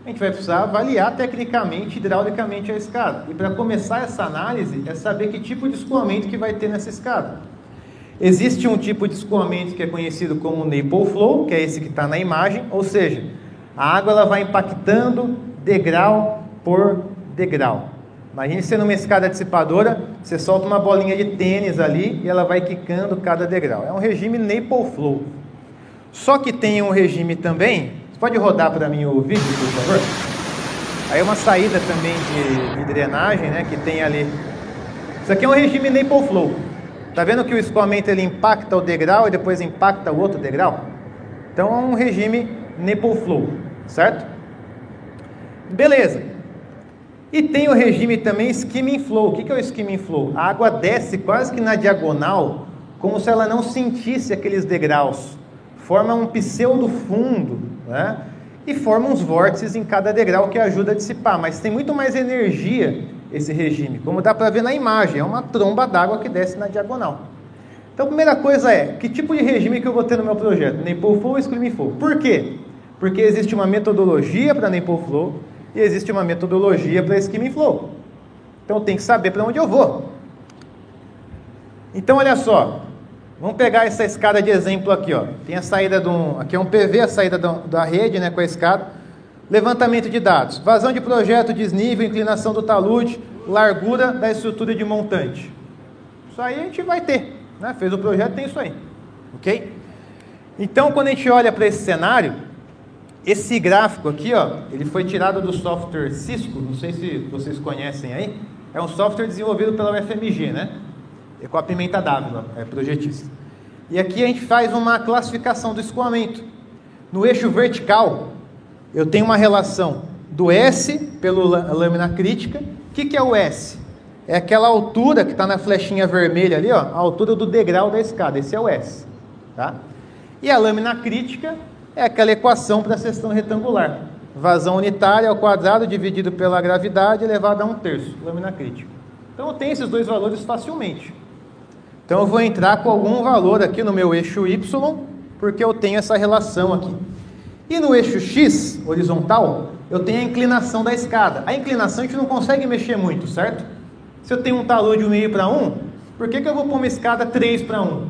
A gente vai precisar avaliar tecnicamente, hidraulicamente a escada. E para começar essa análise, é saber que tipo de escoamento que vai ter nessa escada. Existe um tipo de escoamento que é conhecido como Nipple Flow, que é esse que está na imagem, ou seja, a água ela vai impactando degrau por degrau. Imagine você numa escada dissipadora, você solta uma bolinha de tênis ali e ela vai quicando cada degrau. É um regime Nipple Flow. Só que tem um regime também, você pode rodar para mim o vídeo, por favor? Aí uma saída também de drenagem, né, que tem ali. Isso aqui é um regime Nipple Flow. Tá vendo que o escoamento ele impacta o degrau e depois impacta o outro degrau? Então é um regime Nipple Flow, certo? Beleza. E tem o regime também Skimming Flow. O que é o Skimming Flow? A água desce quase que na diagonal, como se ela não sentisse aqueles degraus. Forma um pseudo fundo, né? E forma uns vórtices em cada degrau que ajuda a dissipar. Mas tem muito mais energia esse regime. Como dá para ver na imagem, é uma tromba d'água que desce na diagonal. Então a primeira coisa é, que tipo de regime que eu vou ter no meu projeto? Nipple Flow ou Skimming Flow? Por quê? Porque existe uma metodologia para Nipple Flow e existe uma metodologia para Skimming Flow. Então eu tenho que saber para onde eu vou. Então olha só, vamos pegar essa escada de exemplo aqui, ó. Tem a saída aqui é um PV, a saída da rede, né, com a escada. Levantamento de dados, vazão de projeto, desnível, inclinação do talude, largura da estrutura de montante. Isso aí a gente vai ter, né? Fez o projeto, tem isso aí, ok? Então quando a gente olha para esse cenário, esse gráfico aqui, ó, ele foi tirado do software Cisco, não sei se vocês conhecem aí, é um software desenvolvido pela UFMG, né? É com a Pimenta Dávila, é projetista. E aqui a gente faz uma classificação do escoamento. No eixo vertical, eu tenho uma relação do S pela lâmina crítica. O que é o S? É aquela altura que está na flechinha vermelha ali, ó, a altura do degrau da escada. Esse é o S. Tá? E a lâmina crítica é aquela equação para a seção retangular. Vazão unitária ao quadrado dividido pela gravidade elevado a 1/3, lâmina crítica. Então eu tenho esses dois valores facilmente. Então eu vou entrar com algum valor aqui no meu eixo Y, porque eu tenho essa relação aqui. E no eixo X, horizontal, eu tenho a inclinação da escada. A inclinação a gente não consegue mexer muito, certo? Se eu tenho um talude de 1,5 para 1, por que eu vou pôr uma escada 3 para 1?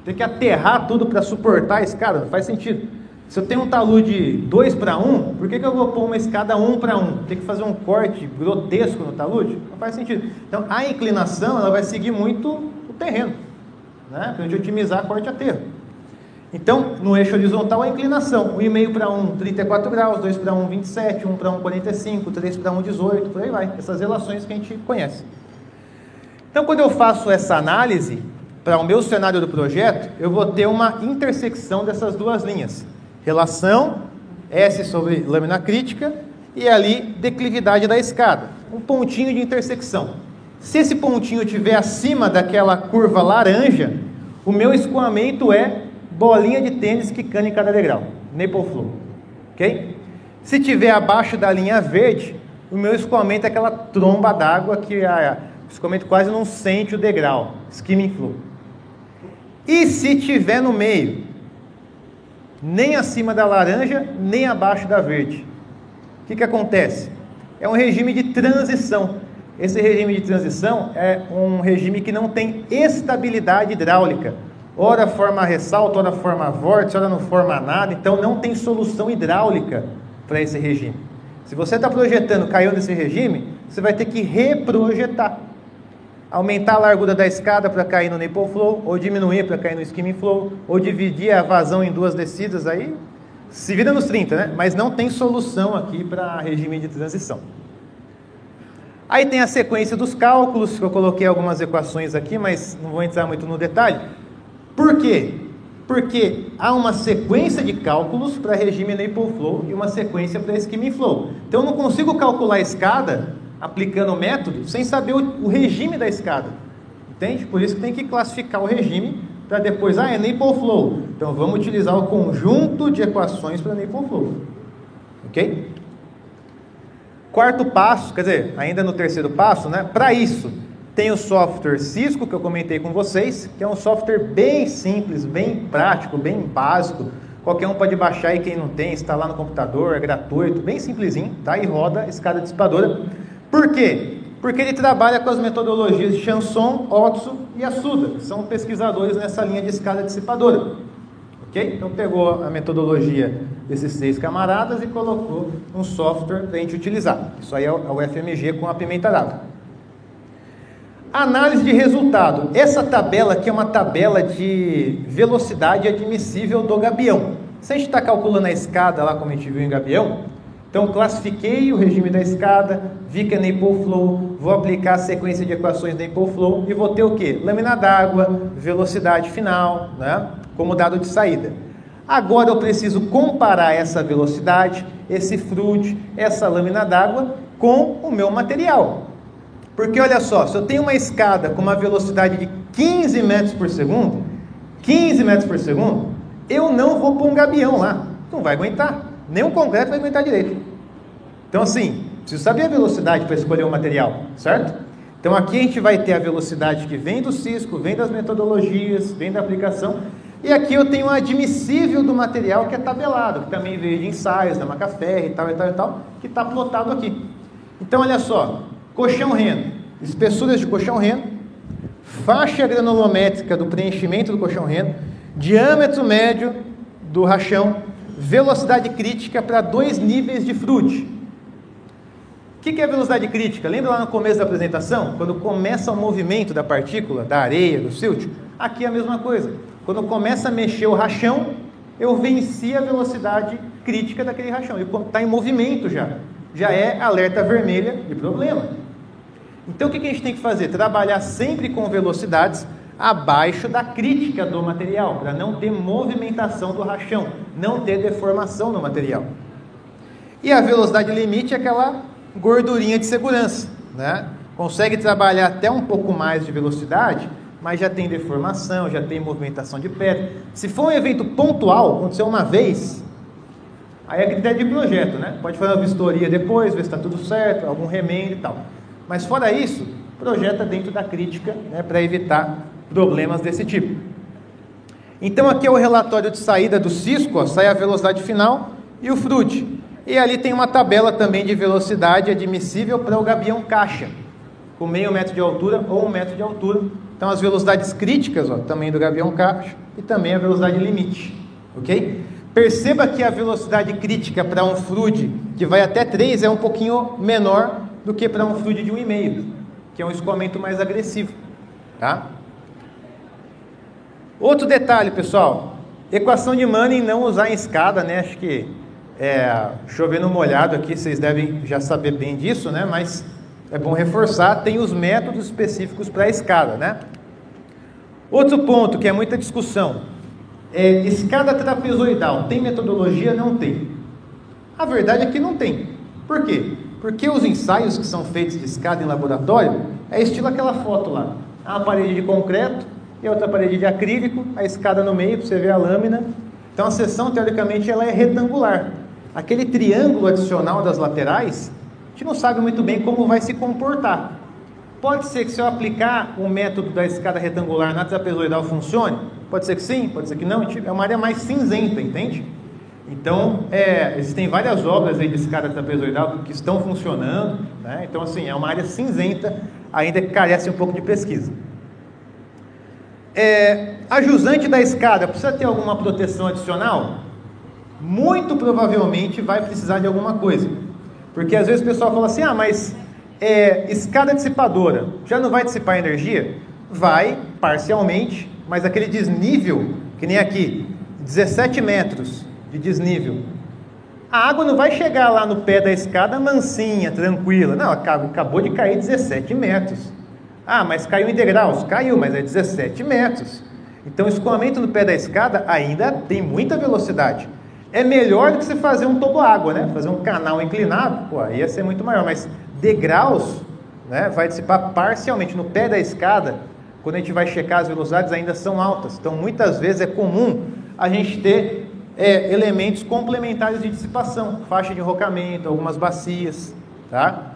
Tem que aterrar tudo para suportar a escada, não faz sentido. Se eu tenho um talude 2 para 1, por que eu vou pôr uma escada 1 para 1? Tem que fazer um corte grotesco no talude? Não faz sentido. Então a inclinação ela vai seguir muito o terreno, né? Para a gente otimizar corte aterro. Então, no eixo horizontal, a inclinação, 1,5 para 1, 34 graus, 2 para 1, 27, 1 para 1, 45, 3 para 1, 18, por aí vai. Essas relações que a gente conhece. Então, quando eu faço essa análise, para o meu cenário do projeto, eu vou ter uma intersecção dessas duas linhas. Relação, S sobre lâmina crítica, e ali, declividade da escada. Um pontinho de intersecção. Se esse pontinho estiver acima daquela curva laranja, o meu escoamento é bolinha de tênis quicando em cada degrau, Nipple Flow, ok? Se estiver abaixo da linha verde, o meu escoamento é aquela tromba d'água que o escoamento quase não sente o degrau, Skimming Flow. E se estiver no meio, nem acima da laranja, nem abaixo da verde, o que acontece? É um regime de transição. Esse regime de transição é um regime que não tem estabilidade hidráulica. Ora forma ressalto, ora forma vórtice, ora não forma nada. Então não tem solução hidráulica para esse regime. Se você está projetando, caiu nesse regime, você vai ter que reprojetar. Aumentar a largura da escada para cair no Nipple Flow, ou diminuir para cair no Skimming Flow, ou dividir a vazão em duas descidas, aí se vira nos 30, né? Mas não tem solução aqui para regime de transição. Aí tem a sequência dos cálculos, que eu coloquei algumas equações aqui, mas não vou entrar muito no detalhe. Por quê? Porque há uma sequência de cálculos para regime Nipple Flow e uma sequência para Skimming Flow. Então eu não consigo calcular a escada aplicando o método sem saber o regime da escada. Entende? Por isso que tem que classificar o regime para depois, é Nipple Flow. Então vamos utilizar o conjunto de equações para Nipple Flow. Ok? Quarto passo, quer dizer, ainda no terceiro passo, né? Para isso, tem o software Cisco, que eu comentei com vocês, que é um software bem simples, bem prático, bem básico. Qualquer um pode baixar e quem não tem, instalar no computador, é gratuito, bem simplesinho, tá? E roda escada dissipadora. Por quê? Porque ele trabalha com as metodologias de Chanson, Otso e Assuda, que são pesquisadores nessa linha de escada dissipadora. Ok? Então pegou a metodologia desses 6 camaradas e colocou um software para a gente utilizar. Isso aí é o FMG com a pimenta d'água. Análise de resultado. Essa tabela aqui é uma tabela de velocidade admissível do gabião. Se a gente está calculando a escada lá, como a gente viu em gabião, então classifiquei o regime da escada, vi que é Nipple Flow, vou aplicar a sequência de equações da Nipple Flow e vou ter o quê? Lâmina d'água, velocidade final, né? Como dado de saída. Agora eu preciso comparar essa velocidade, esse fluid, essa lâmina d'água com o meu material. Porque olha só, se eu tenho uma escada com uma velocidade de 15 metros por segundo, eu não vou pôr um gabião lá, não vai aguentar, nem o concreto vai aguentar direito. Então assim, preciso saber a velocidade para escolher o material, certo? Então aqui a gente vai ter a velocidade que vem do Cisco, vem das metodologias, vem da aplicação, e aqui eu tenho o admissível do material que é tabelado, que também veio de ensaios, da Macaferri e tal, que está plotado aqui. Então olha só, colchão reno, espessuras de colchão reno, faixa granulométrica do preenchimento do colchão reno, diâmetro médio do rachão, velocidade crítica para 2 níveis de fluid. O que é velocidade crítica? Lembra lá no começo da apresentação? Quando começa o movimento da partícula, da areia, do silt? Aqui é a mesma coisa. Quando começa a mexer o rachão, eu venci a velocidade crítica daquele rachão. Ele está em movimento já. Já é alerta vermelha de problema. Então o que a gente tem que fazer? Trabalhar sempre com velocidades abaixo da crítica do material, para não ter movimentação do rachão, não ter deformação no material. E a velocidade limite é aquela gordurinha de segurança, né? Consegue trabalhar até um pouco mais de velocidade, mas já tem deformação, já tem movimentação de pedra. Se for um evento pontual, aconteceu uma vez, aí é critério de projeto, né? Pode fazer uma vistoria depois, ver se está tudo certo, algum remendo e tal. Mas fora isso, projeta dentro da crítica, né, para evitar problemas desse tipo. Então aqui é o relatório de saída do Cisco, ó, sai a velocidade final e o FRUT. E ali tem uma tabela também de velocidade admissível para o gabião caixa, com meio metro de altura ou 1 metro de altura. Então as velocidades críticas, ó, também do gabião caixa, e também a velocidade limite, ok? Perceba que a velocidade crítica para um FRUT que vai até 3 é um pouquinho menor do que para um FRUT de 1,5, que é um escoamento mais agressivo, tá? Outro detalhe, pessoal, equação de Manning não usar em escada, né? Acho que chovendo molhado aqui, vocês devem já saber bem disso, né? Mas é bom reforçar, tem os métodos específicos para a escada, né? Outro ponto que é muita discussão, escada trapezoidal, tem metodologia? Não tem. A verdade é que não tem. Por quê? Porque os ensaios que são feitos de escada em laboratório, é estilo aquela foto lá, uma parede de concreto e a outra parede de acrílico, a escada no meio para você ver a lâmina. Então a seção, teoricamente, ela é retangular. Aquele triângulo adicional das laterais, a gente não sabe muito bem como vai se comportar. Pode ser que se eu aplicar o método da escada retangular na trapezoidal funcione? Pode ser que sim, pode ser que não. É uma área mais cinzenta, entende? Então, existem várias obras aí de escada trapezoidal que estão funcionando, né? Então, assim, é uma área cinzenta, ainda que carece um pouco de pesquisa. A jusante da escada precisa ter alguma proteção adicional? Muito provavelmente vai precisar de alguma coisa. Porque às vezes o pessoal fala assim, mas escada dissipadora, já não vai dissipar energia? Vai, parcialmente, mas aquele desnível, que nem aqui, 17 metros de desnível, a água não vai chegar lá no pé da escada mansinha, tranquila. Não, acabou de cair 17 metros. Mas caiu em degraus? Caiu, mas é 17 metros. Então o escoamento no pé da escada ainda tem muita velocidade. É melhor do que você fazer um toboágua, né? Fazer um canal inclinado, aí ia ser muito maior. Mas degraus, né, vai dissipar parcialmente. No pé da escada, quando a gente vai checar as velocidades, ainda são altas. Então muitas vezes é comum a gente ter elementos complementares de dissipação. Faixa de enrocamento, algumas bacias, tá?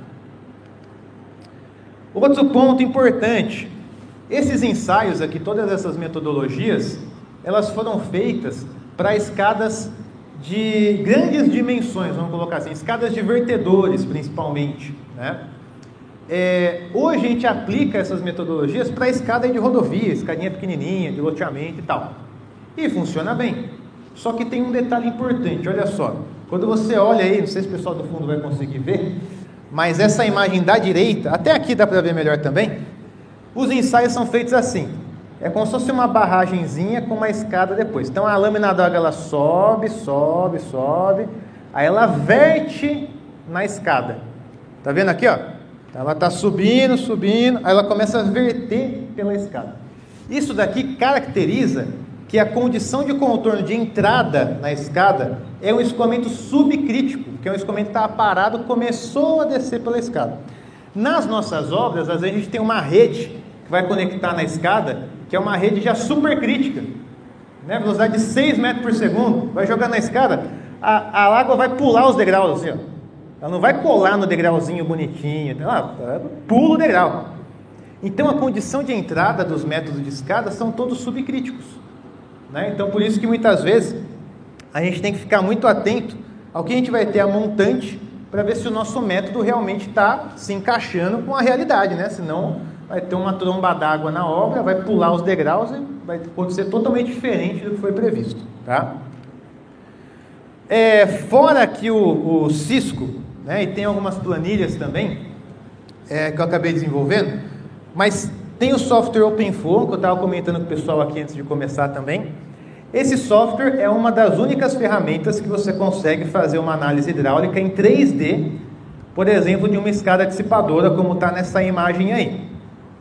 Outro ponto importante, esses ensaios aqui, todas essas metodologias, elas foram feitas para escadas de grandes dimensões, vamos colocar assim, escadas de vertedores principalmente, né? Hoje a gente aplica essas metodologias para escada de rodovia, escadinha pequenininha, de loteamento e tal. E funciona bem. Só que tem um detalhe importante, olha só. Quando você olha aí, não sei se o pessoal do fundo vai conseguir ver, mas essa imagem da direita, até aqui dá para ver melhor também, os ensaios são feitos assim. É como se fosse uma barragenzinha com uma escada depois. Então a lâmina d'água ela sobe, sobe, sobe, aí ela verte na escada. Tá vendo aqui, ó? Ela está subindo, subindo, aí ela começa a verter pela escada. Isso daqui caracteriza que a condição de contorno de entrada na escada é um escoamento subcrítico, que é um escoamento que estava parado, começou a descer pela escada. Nas nossas obras, às vezes a gente tem uma rede que vai conectar na escada, que é uma rede já supercrítica, né? Velocidade de 6 metros por segundo, vai jogar na escada, a água vai pular os degraus assim, ó. Ela não vai colar no degrauzinho bonitinho, pula o degrau. Então a condição de entrada dos métodos de escada são todos subcríticos, né? Então por isso que muitas vezes a gente tem que ficar muito atento ao que a gente vai ter a montante para ver se o nosso método realmente está se encaixando com a realidade, né? Senão vai ter uma tromba d'água na obra, vai pular os degraus e vai acontecer totalmente diferente do que foi previsto, tá? Fora aqui o Cisco, né? E tem algumas planilhas também que eu acabei desenvolvendo, mas tem o software OpenFOAM, que eu estava comentando com o pessoal aqui antes de começar também. Esse software é uma das únicas ferramentas que você consegue fazer uma análise hidráulica em 3D, por exemplo, de uma escada dissipadora, como está nessa imagem aí.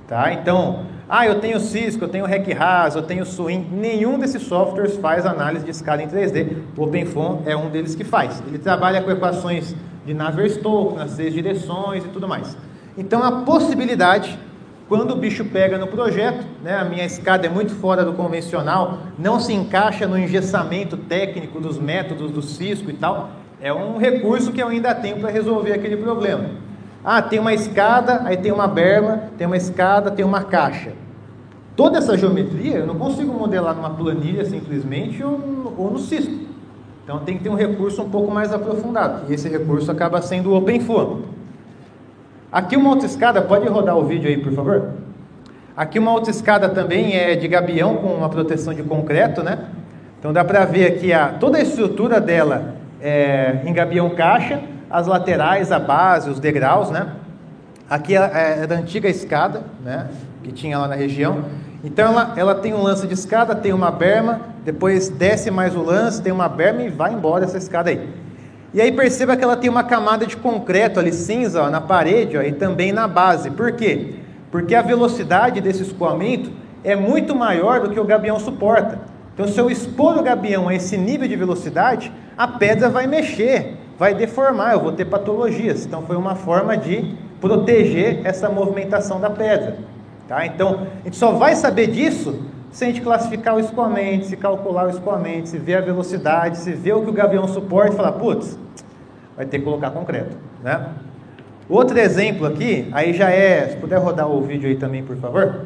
Tá? Então, eu tenho Cisco, eu tenho RecRas, eu tenho Swing, nenhum desses softwares faz análise de escada em 3D. O OpenFOAM é um deles que faz. Ele trabalha com equações de Navier-Stokes, nas 6 direções e tudo mais. Então, a possibilidade, quando o bicho pega no projeto, né, a minha escada é muito fora do convencional, não se encaixa no engessamento técnico dos métodos do Cisco e tal, é um recurso que eu ainda tenho para resolver aquele problema. Tem uma escada, aí tem uma berma, tem uma escada, tem uma caixa. Toda essa geometria eu não consigo modelar numa planilha simplesmente ou no Cisco. Então tem que ter um recurso um pouco mais aprofundado. E esse recurso acaba sendo o OpenFOAM. Aqui uma outra escada, pode rodar o vídeo aí, por favor? Aqui uma outra escada também é de gabião com uma proteção de concreto, né? Então dá para ver aqui toda a estrutura dela em gabião caixa, as laterais, a base, os degraus, né? Aqui é da antiga escada, né? Que tinha lá na região. Então ela tem um lance de escada, tem uma berma, depois desce mais o lance, tem uma berma e vai embora essa escada aí. E aí perceba que ela tem uma camada de concreto ali cinza, ó, na parede, ó, e também na base. Por quê? Porque a velocidade desse escoamento é muito maior do que o gabião suporta. Então se eu expor o gabião a esse nível de velocidade, a pedra vai mexer, vai deformar, eu vou ter patologias. Então foi uma forma de proteger essa movimentação da pedra. Tá? Então a gente só vai saber disso se a gente classificar o escoamento, se calcular o escoamento, se ver a velocidade, se ver o que o gabião suporta e falar, putz, vai ter que colocar concreto, né? Outro exemplo aqui, aí já se puder rodar o vídeo aí também, por favor.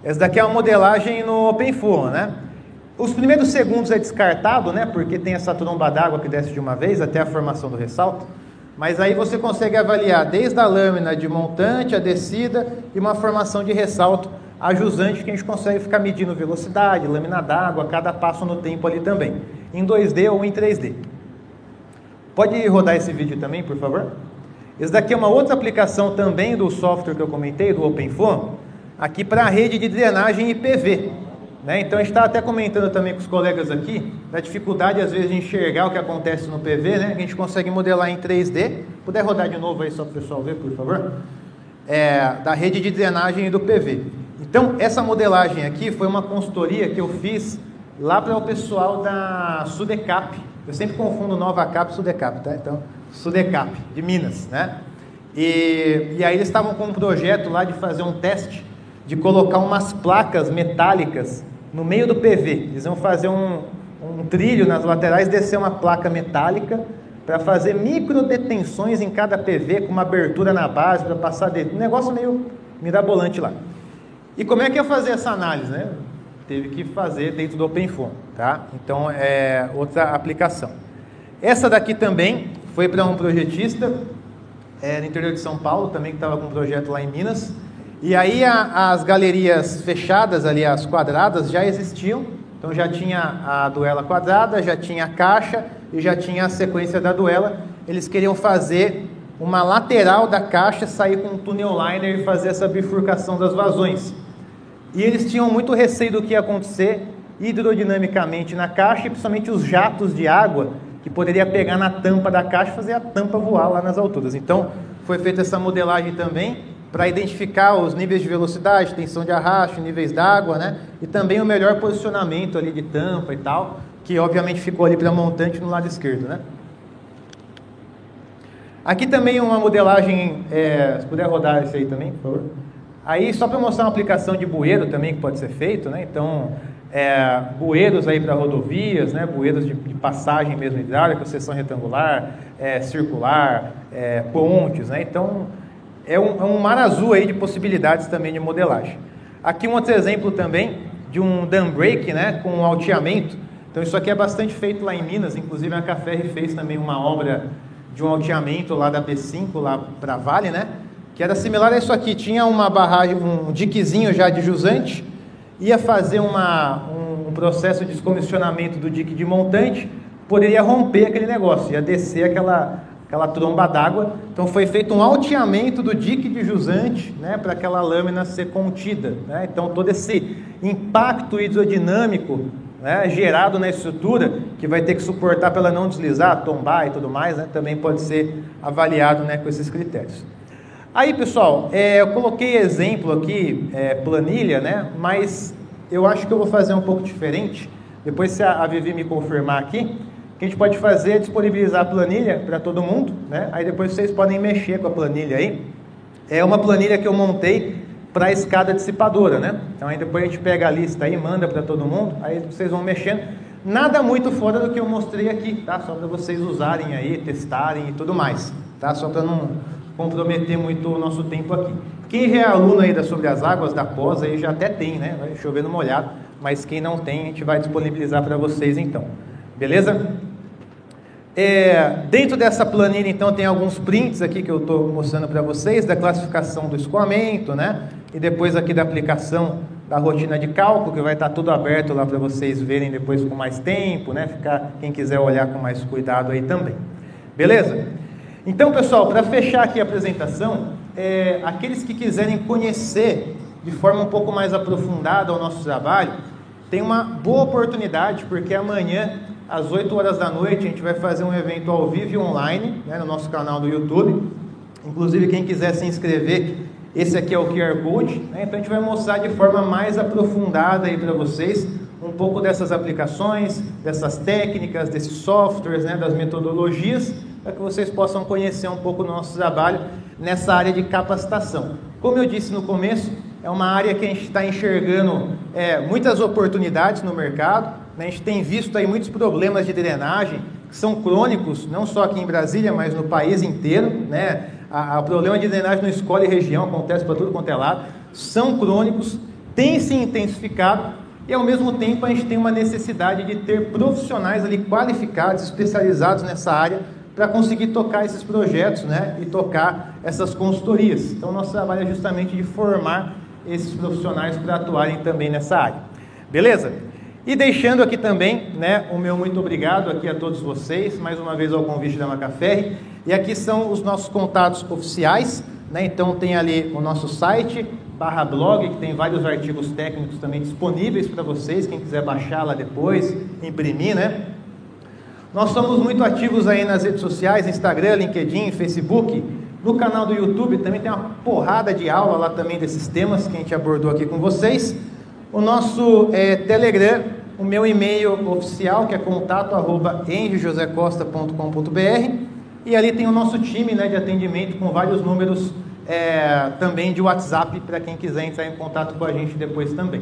Essa daqui é uma modelagem no OpenFOAM, né? Os primeiros segundos é descartado, né? Porque tem essa tromba d'água que desce de uma vez até a formação do ressalto. Mas aí você consegue avaliar desde a lâmina de montante, a descida e uma formação de ressalto, a jusante, que a gente consegue ficar medindo velocidade, lâmina d'água, cada passo no tempo ali também, em 2D ou em 3D. Pode rodar esse vídeo também, por favor? Esse daqui é uma outra aplicação também do software que eu comentei, do OpenFOAM, aqui para a rede de drenagem IPV. Né? Então a gente está até comentando também com os colegas aqui, da dificuldade às vezes de enxergar o que acontece no PV, né? Que a gente consegue modelar em 3D. Puder rodar de novo aí só para o pessoal ver, por favor? Da rede de drenagem do PV. Então, essa modelagem aqui foi uma consultoria que eu fiz lá para o pessoal da Sudecap. Eu sempre confundo Nova Cap e Sudecap, tá? Então, Sudecap, de Minas, né? E aí eles estavam com um projeto lá de fazer um teste, de colocar umas placas metálicas no meio do PV. Eles iam fazer um trilho nas laterais, descer uma placa metálica para fazer micro detenções em cada PV, com uma abertura na base para passar dentro. Um negócio meio mirabolante lá. E como é que ia fazer essa análise, né? Teve que fazer dentro do OpenFOAM, tá? Então, outra aplicação. Essa daqui também foi para um projetista no interior de São Paulo, também que estava com um projeto lá em Minas. E aí as galerias fechadas ali, as quadradas, já existiam. Então já tinha a duela quadrada, já tinha a caixa e já tinha a sequência da duela. Eles queriam fazer uma lateral da caixa, sair com um tunnel liner e fazer essa bifurcação das vazões. E eles tinham muito receio do que ia acontecer hidrodinamicamente na caixa, e principalmente os jatos de água que poderia pegar na tampa da caixa e fazer a tampa voar lá nas alturas. Então foi feita essa modelagem também para identificar os níveis de velocidade, tensão de arrasto, níveis d'água, né? E também o melhor posicionamento ali de tampa e tal, que obviamente ficou ali para montante no lado esquerdo, né? Aqui também uma modelagem, se puder rodar isso aí também, por favor. Aí só para mostrar uma aplicação de bueiro também que pode ser feito, né? Então, bueiros aí para rodovias, né? Bueiros de passagem mesmo hidráulica, seção retangular, circular, pontes, né? Então, é um mar azul aí de possibilidades também de modelagem. Aqui um outro exemplo também de um dam break, né? Com um alteamento. Então, isso aqui é bastante feito lá em Minas, inclusive a Caferri fez também uma obra de um alteamento lá da B5, lá para Vale, né? Que era similar a isso aqui, tinha uma barragem, um diquezinho já de jusante, ia fazer um processo de descomissionamento do dique de montante, poderia romper aquele negócio, ia descer aquela tromba d'água. Então foi feito um alteamento do dique de jusante, né, para aquela lâmina ser contida, né? Então todo esse impacto hidrodinâmico, né, gerado na estrutura, que vai ter que suportar para ela não deslizar, tombar e tudo mais, né, também pode ser avaliado, né, com esses critérios. Aí, pessoal, eu coloquei exemplo aqui, planilha, né? Mas eu acho que eu vou fazer um pouco diferente. Depois, se a Vivi me confirmar aqui, o que a gente pode fazer é disponibilizar a planilha para todo mundo, né? Aí depois vocês podem mexer com a planilha aí. É uma planilha que eu montei para a escada dissipadora, né? Então aí depois a gente pega a lista aí, manda para todo mundo, aí vocês vão mexendo. Nada muito fora do que eu mostrei aqui, tá? Só para vocês usarem aí, testarem e tudo mais, tá? Só para não comprometer muito o nosso tempo aqui. Quem já é aluno aí Sobre as Águas, da pós, aí já até tem, né? Vai chover no molhado, mas quem não tem, a gente vai disponibilizar para vocês então. Beleza? Dentro dessa planilha, então, tem alguns prints aqui que eu estou mostrando para vocês, da classificação do escoamento, né? E depois aqui da aplicação da rotina de cálculo, que vai estar tudo aberto lá para vocês verem depois com mais tempo, né? Quem quiser olhar com mais cuidado aí também. Beleza? Então, pessoal, para fechar aqui a apresentação, aqueles que quiserem conhecer de forma um pouco mais aprofundada o nosso trabalho, tem uma boa oportunidade, porque amanhã, às 8 horas da noite, a gente vai fazer um evento ao vivo e online, né, no nosso canal do YouTube. Inclusive, quem quiser se inscrever, esse aqui é o QR Code, né? Então a gente vai mostrar de forma mais aprofundada aí para vocês um pouco dessas aplicações, dessas técnicas, desses softwares, né, das metodologias, para que vocês possam conhecer um pouco do nosso trabalho nessa área de capacitação. Como eu disse no começo, é uma área que a gente está enxergando muitas oportunidades no mercado, né? A gente tem visto aí muitos problemas de drenagem que são crônicos, não só aqui em Brasília, mas no país inteiro, né? O problema de drenagem não escolhe região, acontece para tudo quanto é lado, são crônicos, tem se intensificado, e ao mesmo tempo a gente tem uma necessidade de ter profissionais ali qualificados, especializados nessa área, para conseguir tocar esses projetos, né, e tocar essas consultorias. Então, nosso trabalho é justamente de formar esses profissionais para atuarem também nessa área. Beleza? E deixando aqui também, né, o meu muito obrigado aqui a todos vocês, mais uma vez ao convite da Macaferri. E aqui são os nossos contatos oficiais, né? Então tem ali o nosso site, /blog, que tem vários artigos técnicos também disponíveis para vocês, quem quiser baixar lá depois, imprimir, né? Nós somos muito ativos aí nas redes sociais, Instagram, LinkedIn, Facebook. No canal do YouTube também tem uma porrada de aula lá também desses temas que a gente abordou aqui com vocês. O nosso Telegram, o meu e-mail oficial, que é contato@enjosecosta.com.br. E ali tem o nosso time, né, de atendimento com vários números também de WhatsApp para quem quiser entrar em contato com a gente depois também.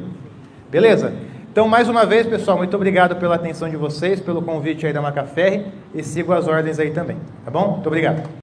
Beleza? Então, mais uma vez, pessoal, muito obrigado pela atenção de vocês, pelo convite aí da Macaferri, e sigo as ordens aí também, tá bom? Muito obrigado.